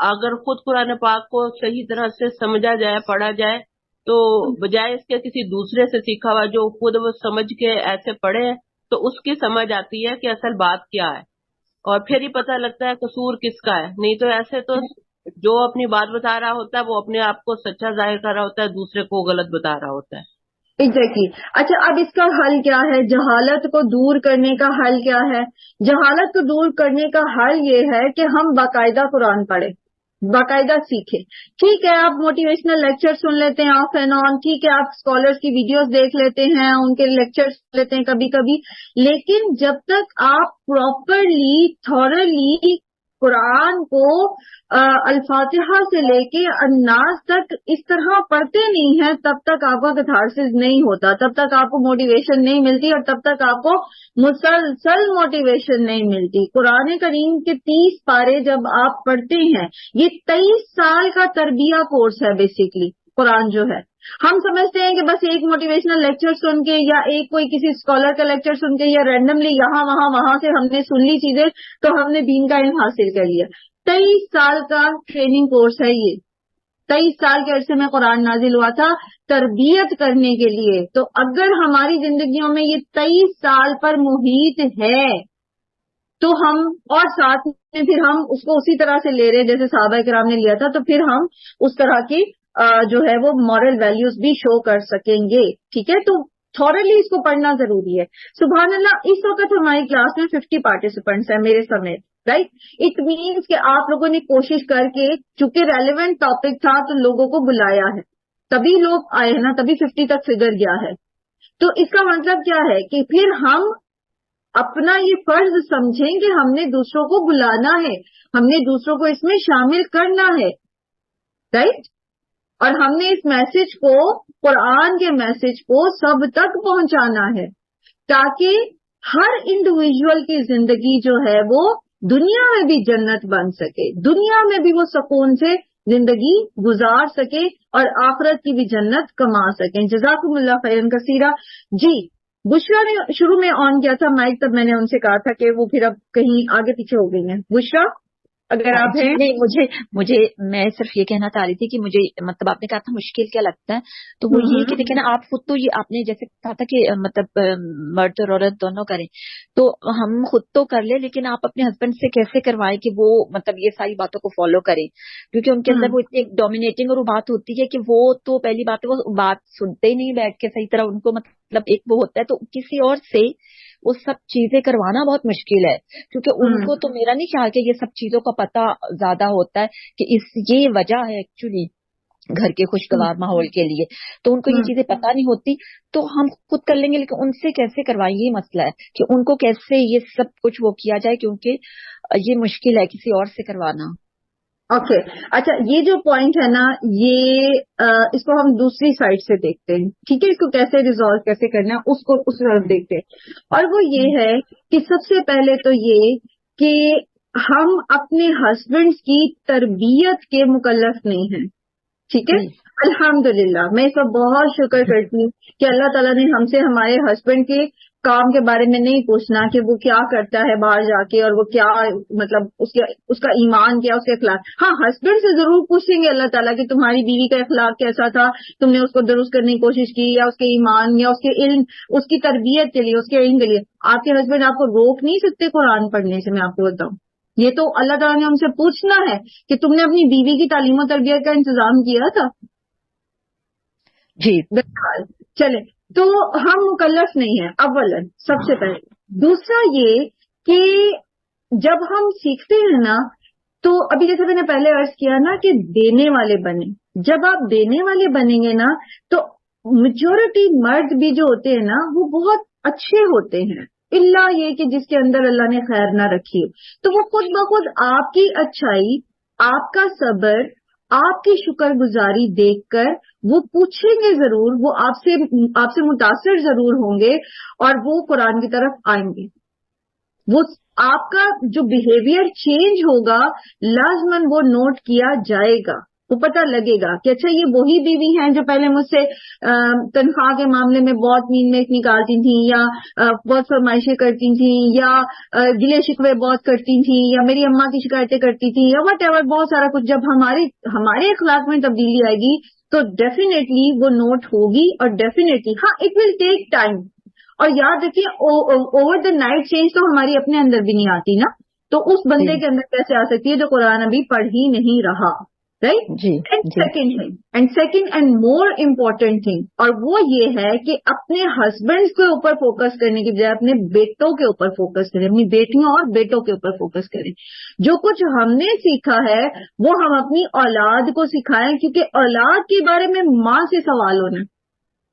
S9: اگر خود قرآن پاک کو صحیح طرح سے سمجھا جائے، پڑھا جائے، تو بجائے اس کے کسی دوسرے سے سیکھا ہوا جو خود وہ سمجھ کے ایسے پڑھے تو اس کی سمجھ آتی ہے کہ اصل بات کیا ہے، اور پھر ہی پتہ لگتا ہے قصور کس کا ہے. نہیں تو ایسے تو جو اپنی بات بتا رہا ہوتا ہے وہ اپنے آپ کو سچا ظاہر کر رہا ہوتا ہے، دوسرے کو غلط بتا رہا ہوتا ہے.
S2: ایگزیکٹلی. اچھا، اب اس کا حل کیا ہے؟ جہالت کو دور کرنے کا حل کیا ہے؟ جہالت کو دور کرنے کا حل یہ ہے کہ ہم باقاعدہ قرآن پڑھیں. باقاعدہ سیکھیں. ٹھیک ہے آپ موٹیویشنل لیکچر سن لیتے ہیں آف اینڈ آن, ٹھیک ہے آپ اسکالرس کی ویڈیوز دیکھ لیتے ہیں, ان کے لیکچر سن لیتے ہیں کبھی کبھی, لیکن جب تک آپ پراپرلی تھورلی قرآن کو الفاتحہ سے لے کے الناس تک اس طرح پڑھتے نہیں ہیں, تب تک آپ کا کتھارسس نہیں ہوتا, تب تک آپ کو موٹیویشن نہیں ملتی, اور تب تک آپ کو مسلسل موٹیویشن نہیں ملتی. قرآن کریم کے 30 پارے جب آپ پڑھتے ہیں, یہ 23 سال کا تربیہ کورس ہے بیسیکلی قرآن جو ہے. ہم سمجھتے ہیں کہ بس ایک موٹیویشنل لیکچر سن کے یا ایک کوئی کسی اسکالر کا لیکچر سن کے یا رینڈملی یہاں وہاں سے ہم نے سن لی چیزیں تو ہم نے دین کا علم حاصل کر لیا. 23 سال کا ٹریننگ کورس ہے یہ. 23 سال کے عرصے میں قرآن نازل ہوا تھا تربیت کرنے کے لیے. تو اگر ہماری زندگیوں میں یہ 23 سال پر محیط ہے تو ہم, اور ساتھ میں پھر ہم اس کو اسی طرح سے لے رہے جیسے صحابہ کرام نے لیا تھا, تو پھر ہم اس طرح کی جو ہے وہ مورل ویلیوز بھی شو کر سکیں گے. ٹھیک ہے, تو تھورلی اس کو پڑھنا ضروری ہے. سبحان اللہ, اس وقت ہماری کلاس میں 50 پارٹیسپینٹس ہیں میرے سمیت, رائٹ. اٹ مینس کہ آپ لوگوں نے کوشش کر کے, چونکہ ریلیونٹ ٹاپک تھا تو لوگوں کو بلایا ہے, تبھی لوگ آئے ہیں نا, تبھی 50 تک فگر گیا ہے. تو اس کا مطلب کیا ہے کہ پھر ہم اپنا یہ فرض سمجھیں کہ ہم نے دوسروں کو بلانا ہے, ہم نے دوسروں کو اس میں شامل کرنا ہے, رائٹ. اور ہم نے اس میسج کو, قرآن کے میسج کو سب تک پہنچانا ہے تاکہ ہر انڈیویجول کی زندگی جو ہے وہ دنیا میں بھی جنت بن سکے, دنیا میں بھی وہ سکون سے زندگی گزار سکے اور آخرت کی بھی جنت کما سکیں. جزاکم اللہ خیرن کثیرہ. جی بشرا نے شروع میں آن کیا تھا مائک, تب میں نے ان سے کہا تھا کہ وہ پھر اب کہیں آگے پیچھے ہو گئی ہیں. بشرا اگر آپ ہیں.
S10: نہیں, مجھے میں صرف یہ کہنا چاہ رہی تھی کہ مجھے مطلب آپ نے کہا تھا مشکل کیا لگتا ہے, تو وہ یہ کہ دیکھیں نا آپ خود تو یہ آپ نے جیسے کہا تھا کہ مطلب مرد اور عورت دونوں کریں, تو ہم خود تو کر لیں لیکن آپ اپنے ہسبینڈ سے کیسے کروائیں کہ وہ مطلب یہ ساری باتوں کو فالو کریں, کیونکہ ان کے اندر وہ اتنی ڈومینیٹنگ اور وہ بات ہوتی ہے کہ وہ تو پہلی بات ہے وہ بات سنتے ہی نہیں بیٹھ کے صحیح طرح, ان کو مطلب ایک وہ ہوتا ہے, تو کسی اور سے وہ سب چیزیں کروانا بہت مشکل ہے, کیونکہ ان کو تو میرا نہیں خیال کہ یہ سب چیزوں کا پتہ زیادہ ہوتا ہے کہ یہ وجہ ہے ایکچولی گھر کے خوشگوار ماحول کے لیے, تو ان کو یہ چیزیں پتہ نہیں ہوتی. تو ہم خود کر لیں گے لیکن ان سے کیسے کروائیں, یہ مسئلہ ہے کہ ان کو کیسے یہ سب کچھ وہ کیا جائے, کیونکہ یہ مشکل ہے کسی اور سے کروانا.
S2: اوکے, اچھا یہ جو پوائنٹ ہے نا, یہ اس کو ہم دوسری سائڈ سے دیکھتے ہیں. ٹھیک ہے, اس کو کیسے ریزالو کیسے کرنا ہے اس کو اس طرف دیکھتے ہیں. اور وہ یہ ہے کہ سب سے پہلے تو یہ کہ ہم اپنے ہسبینڈ کی تربیت کے مکلف نہیں ہیں. ٹھیک ہے, الحمدللہ میں اس کا بہت شکر کرتی ہوں کہ اللہ تعالیٰ نے ہم سے ہمارے ہسبینڈ کے کام کے بارے میں نہیں پوچھنا کہ وہ کیا کرتا ہے باہر جا کے اور وہ کیا مطلب اس کا ایمان کیا, اس کے اخلاق. ہاں ہسبینڈ سے ضرور پوچھیں گے اللہ تعالیٰ کہ تمہاری بیوی کا اخلاق کیسا تھا, تم نے اس کو درست کرنے کی کوشش کی, یا اس کے ایمان یا اس کے علم, اس کی تربیت کے لیے, اس کے علم کے لیے. آپ کے ہسبینڈ آپ کو روک نہیں سکتے قرآن پڑھنے سے, میں آپ کو بتاؤں. یہ تو اللہ تعالیٰ نے ہم سے پوچھنا ہے کہ تم نے اپنی بیوی کی تعلیم و تربیت کا انتظام کیا تھا.
S10: جی
S2: چلے, تو ہم مکلف نہیں ہیں اولا سب سے پہلے. دوسرا یہ کہ جب ہم سیکھتے ہیں نا, تو ابھی جیسے میں نے پہلے عرض کیا نا کہ دینے والے بنیں. جب آپ دینے والے بنیں گے نا تو میجورٹی مرد بھی جو ہوتے ہیں نا وہ بہت اچھے ہوتے ہیں, اللہ یہ کہ جس کے اندر اللہ نے خیر نہ رکھی, تو وہ خود بخود آپ کی اچھائی, آپ کا صبر, آپ کی شکر گزاری دیکھ کر وہ پوچھیں گے ضرور, وہ آپ سے متاثر ضرور ہوں گے اور وہ قرآن کی طرف آئیں گے. وہ آپ کا جو بیہیویئر چینج ہوگا لازماً وہ نوٹ کیا جائے گا, وہ پتہ لگے گا کہ اچھا یہ وہی بیوی ہیں جو پہلے مجھ سے تنخواہ کے معاملے میں بہت مین میک نکالتی تھیں, یا بہت فرمائشیں کرتی تھیں, یا گلے شکوے بہت کرتی تھیں, یا میری اماں کی شکایتیں کرتی تھیں, یا وٹ ایور بہت سارا کچھ. جب ہمارے اخلاق میں تبدیلی آئے گی تو ڈیفینیٹلی وہ نوٹ ہوگی, اور ڈیفینیٹلی ہاں اٹ ول ٹیک ٹائم. اور یاد رکھیے اوور دا نائٹ چینج تو ہماری اپنے اندر بھی نہیں آتی نا, تو اس بندے کے اندر کیسے آ سکتی ہے جو قرآن ابھی پڑھ ہی نہیں رہا. Right. And second and more important thing, اور وہ یہ ہے کہ اپنے ہسبینڈ کے اوپر فوکس کرنے کی بجائے اپنے بیٹوں کے اوپر فوکس کریں، اپنی بیٹیوں اور بیٹوں کے اوپر فوکس کریں. جو کچھ ہم نے سیکھا ہے وہ ہم اپنی اولاد کو سکھائیں، کیونکہ اولاد کے بارے میں ماں سے سوال ہونا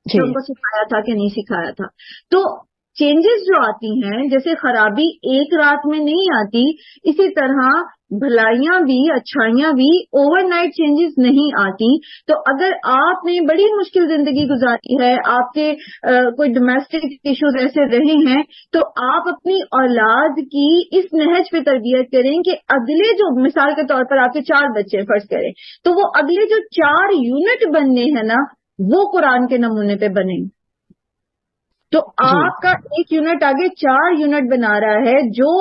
S2: کہ ان کو سکھایا تھا کہ نہیں سکھایا تھا. تو چینجز جو آتی ہیں، جیسے خرابی ایک رات میں نہیں آتی، اسی طرح بھلائیاں بھی اچھائیاں بھی اوور نائٹ چینجز نہیں آتی. تو اگر آپ نے بڑی مشکل زندگی گزاری ہے، آپ کے کوئی ڈومیسٹک ایشوز ایسے رہے ہیں، تو آپ اپنی اولاد کی اس نہج پہ تربیت کریں کہ اگلے جو مثال کے طور پر آپ کے 4 بچے فرض کریں، تو وہ اگلے جو 4 یونٹ بننے ہیں نا، وہ قرآن کے نمونے پہ بنیں. تو آپ کا 1 یونٹ آگے 4 یونٹ بنا رہا ہے جو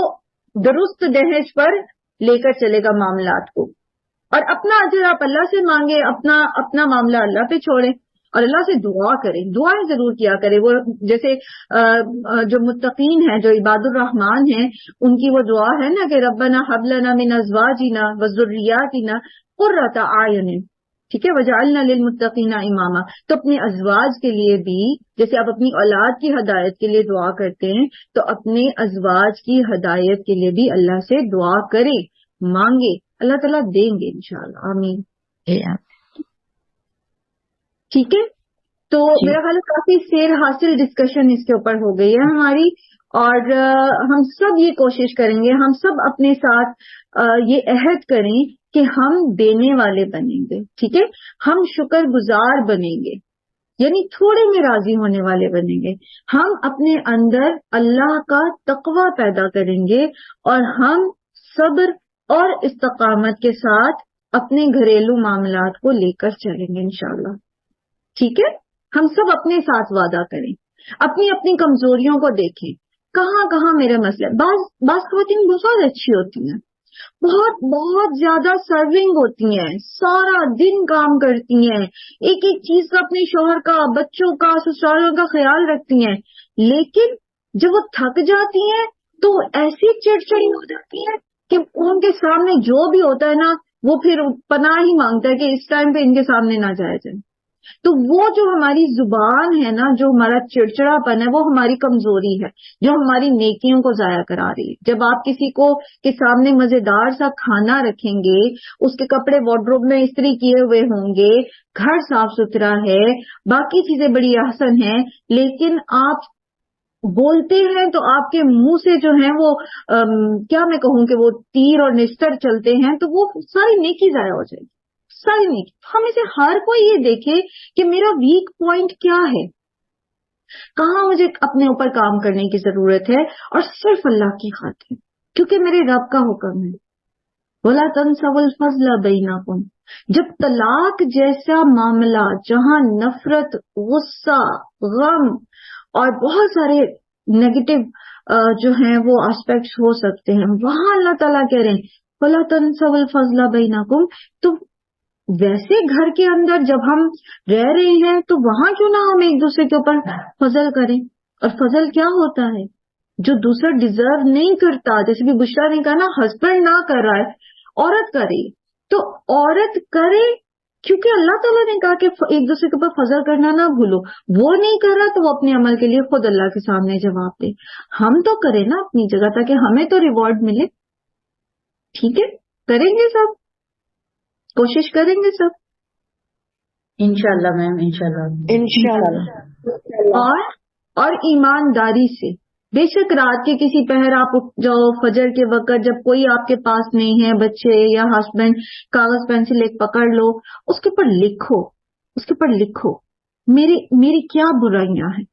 S2: درست نہج پر لے کر چلے گا معاملات کو. اور اپنا اجر آپ اللہ سے مانگے، اپنا معاملہ اللہ پہ چھوڑیں اور اللہ سے دعا کریں. دعائیں ضرور کیا کریں. وہ جیسے جو متقین ہیں، جو عباد الرحمان ہیں، ان کی وہ دعا ہے نا کہ ربنا حب لنا من ازواجنا وذریاتنا قرۃ اعین، ٹھیک ہے، وجعلنا للمتقین اماما. تو اپنے ازواج کے لیے بھی، جیسے آپ اپنی اولاد کی ہدایت کے لیے دعا کرتے ہیں، تو اپنے ازواج کی ہدایت کے لیے بھی اللہ سے دعا کریں، مانگے، اللہ تعالیٰ دیں گے انشاءاللہ. آمین. ٹھیک ہے. تو میرا خیال ہے کافی سیر حاصل ڈسکشن اس کے اوپر ہو گئی ہے ہماری، اور ہم سب یہ کوشش کریں گے، ہم سب اپنے ساتھ یہ عہد کریں کہ ہم دینے والے بنیں گے. ٹھیک ہے، ہم شکر گزار بنیں گے، یعنی تھوڑے میں راضی ہونے والے بنیں گے. ہم اپنے اندر اللہ کا تقوی پیدا کریں گے، اور ہم صبر اور استقامت کے ساتھ اپنے گھریلو معاملات کو لے کر چلیں گے انشاءاللہ. ٹھیک ہے، ہم سب اپنے ساتھ وعدہ کریں، اپنی اپنی کمزوریوں کو دیکھیں، کہاں کہاں میرے مسئلے. بعض خواتین بہت اچھی ہوتی ہیں، بہت بہت زیادہ سرونگ ہوتی ہیں، سارا دن کام کرتی ہیں، ایک ایک چیز کا اپنے شوہر کا، بچوں کا، سسرالوں کا خیال رکھتی ہیں، لیکن جب وہ تھک جاتی ہیں تو ایسی چڑچڑی ہو جاتی ہے کہ ان کے سامنے جو بھی ہوتا ہے نا، وہ پھر پناہ ہی مانگتا ہے کہ اس ٹائم پہ ان کے سامنے نہ جایا جائے. تو وہ جو ہماری زبان ہے نا، جو ہمارا چڑچڑا پن ہے، وہ ہماری کمزوری ہے جو ہماری نیکیوں کو ضائع کرا رہی ہے. جب آپ کسی کو کے سامنے مزیدار سا کھانا رکھیں گے، اس کے کپڑے وارڈروب میں استری کیے ہوئے ہوں گے، گھر صاف ستھرا ہے، باقی چیزیں بڑی احسن ہیں، لیکن آپ بولتے ہیں تو آپ کے منہ سے جو ہیں وہ کیا میں کہوں کہ وہ تیر اور نستر چلتے ہیں، تو وہ ساری نیکی ضائع ہو جائے گی، ساری نیکی. ہم اسے ہر کوئی یہ دیکھے کہ میرا ویک پوائنٹ کیا ہے، کہاں مجھے اپنے اوپر کام کرنے کی ضرورت ہے، اور صرف اللہ کی خاطر، کیونکہ میرے رب کا حکم ہے وَلَا تَنْسَوْا الْفَضْلَ بَيْنَكُمْ. جب طلاق جیسا معاملہ جہاں نفرت، غصہ، غم اور بہت سارے نیگیٹو جو ہیں وہ اسپیکٹس ہو سکتے ہیں، وہاں اللہ تعالیٰ کہہ رہے ہیں وَلَا تَنْسَوْا الْفَضْلَ بَيْنَكُمْ. تو ویسے گھر کے اندر جب ہم رہ رہے ہیں تو وہاں کیوں نہ ہم ایک دوسرے کے اوپر فضل کریں. اور فضل کیا ہوتا ہے؟ جو دوسرا ڈیزرو نہیں کرتا، جیسے بھی بشرا نے کہا نا، ہسبینڈ نہ کر رہا ہے، عورت کر رہی ہے، تو عورت کرے، کیونکہ اللہ تعالیٰ نے کہا کہ ایک دوسرے کے اوپر فضل کرنا نہ بھولو. وہ نہیں کر رہا تو وہ اپنے عمل کے لیے خود اللہ کے سامنے جواب دے. ہم تو کریں نا اپنی جگہ، تاکہ ہمیں تو ریوارڈ ملے. ٹھیک ہے، کریں گے سب، کوشش کریں گے سب
S5: انشاءاللہ میم، انشاءاللہ.
S2: اور ایمانداری سے. بے شک رات کے کسی پہر آپ اٹھ جاؤ، فجر کے وقت جب کوئی آپ کے پاس نہیں ہے، بچے یا ہسبینڈ، کاغذ پینسل ایک پکڑ لو، اس کے اوپر لکھو، اس کے اوپر لکھو میری کیا برائیاں ہیں،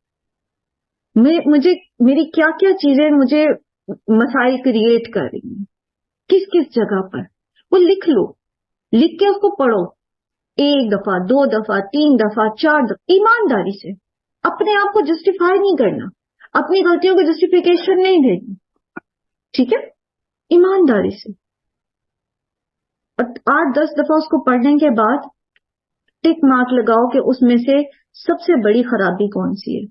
S2: میری کیا کیا چیزیں مجھے مسائل کریٹ کر رہی ہیں، کس کس جگہ پر. وہ لکھ لو، لکھ کے اس کو پڑھو، 1 دفعہ 2 دفعہ 3 دفعہ 4 دفعہ، ایمانداری سے. اپنے آپ کو جسٹیفائی نہیں کرنا، اپنی غلطیوں کو جسٹیفیکیشن نہیں دینی. ٹھیک ہے، ایمانداری سے. اور 8-10 دفعہ اس کو پڑھنے کے بعد ٹک مارک لگاؤ کہ اس میں سے سب سے بڑی خرابی کون سی ہے.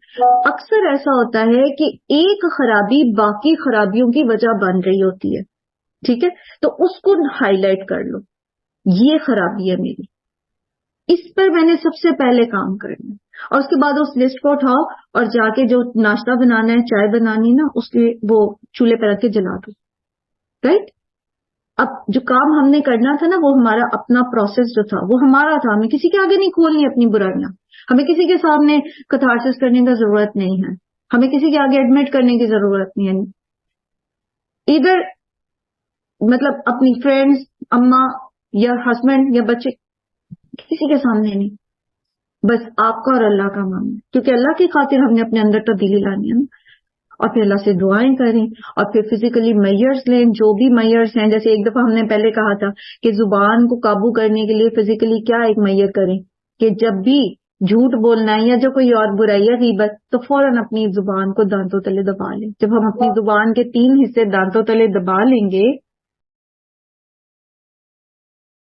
S2: اکثر ایسا ہوتا ہے کہ ایک خرابی باقی خرابیوں کی وجہ بن رہی ہوتی ہے. ٹھیک ہے، تو اس کو ہائی لائٹ کر لو یہ خرابی ہے میری، اس پر میں نے سب سے پہلے کام کرنا ہے. اور اس کے بعد اس لسٹ کو اٹھاؤ اور جا کے جو ناشتہ بنانا ہے، چائے بنانی نا، اس کے وہ چولہے پہ رکھ کے جلا دو. رائٹ؟ اب جو کام ہم نے کرنا تھا نا، وہ ہمارا اپنا پروسیس جو تھا وہ ہمارا تھا. ہمیں کسی کے آگے نہیں کھولنی اپنی برائیاں، ہمیں کسی کے سامنے کتھارسس کرنے کا ضرورت نہیں ہے، ہمیں کسی کے آگے ایڈمٹ کرنے کی ضرورت نہیں ہے. ادھر مطلب اپنی فرینڈز، اماں یا ہسبینڈ یا بچے، کسی کے سامنے نہیں، بس آپ کا اور اللہ کا معاملہ. کیونکہ اللہ کی خاطر ہم نے اپنے اندر تبدیلی لانی ہے نا. اور پھر اللہ سے دعائیں کریں، اور پھر فزیکلی میئرز لیں، جو بھی میئرز ہیں. جیسے ایک دفعہ ہم نے پہلے کہا تھا کہ زبان کو قابو کرنے کے لیے فزیکلی کیا ایک میئر کریں کہ جب بھی جھوٹ بولنا ہے یا جو کوئی اور برائی ہے، غیبت، تو فوراً اپنی زبان کو دانتوں تلے دبا لیں. جب ہم اپنی زبان کے 3 حصے دانتوں تلے دبا لیں گے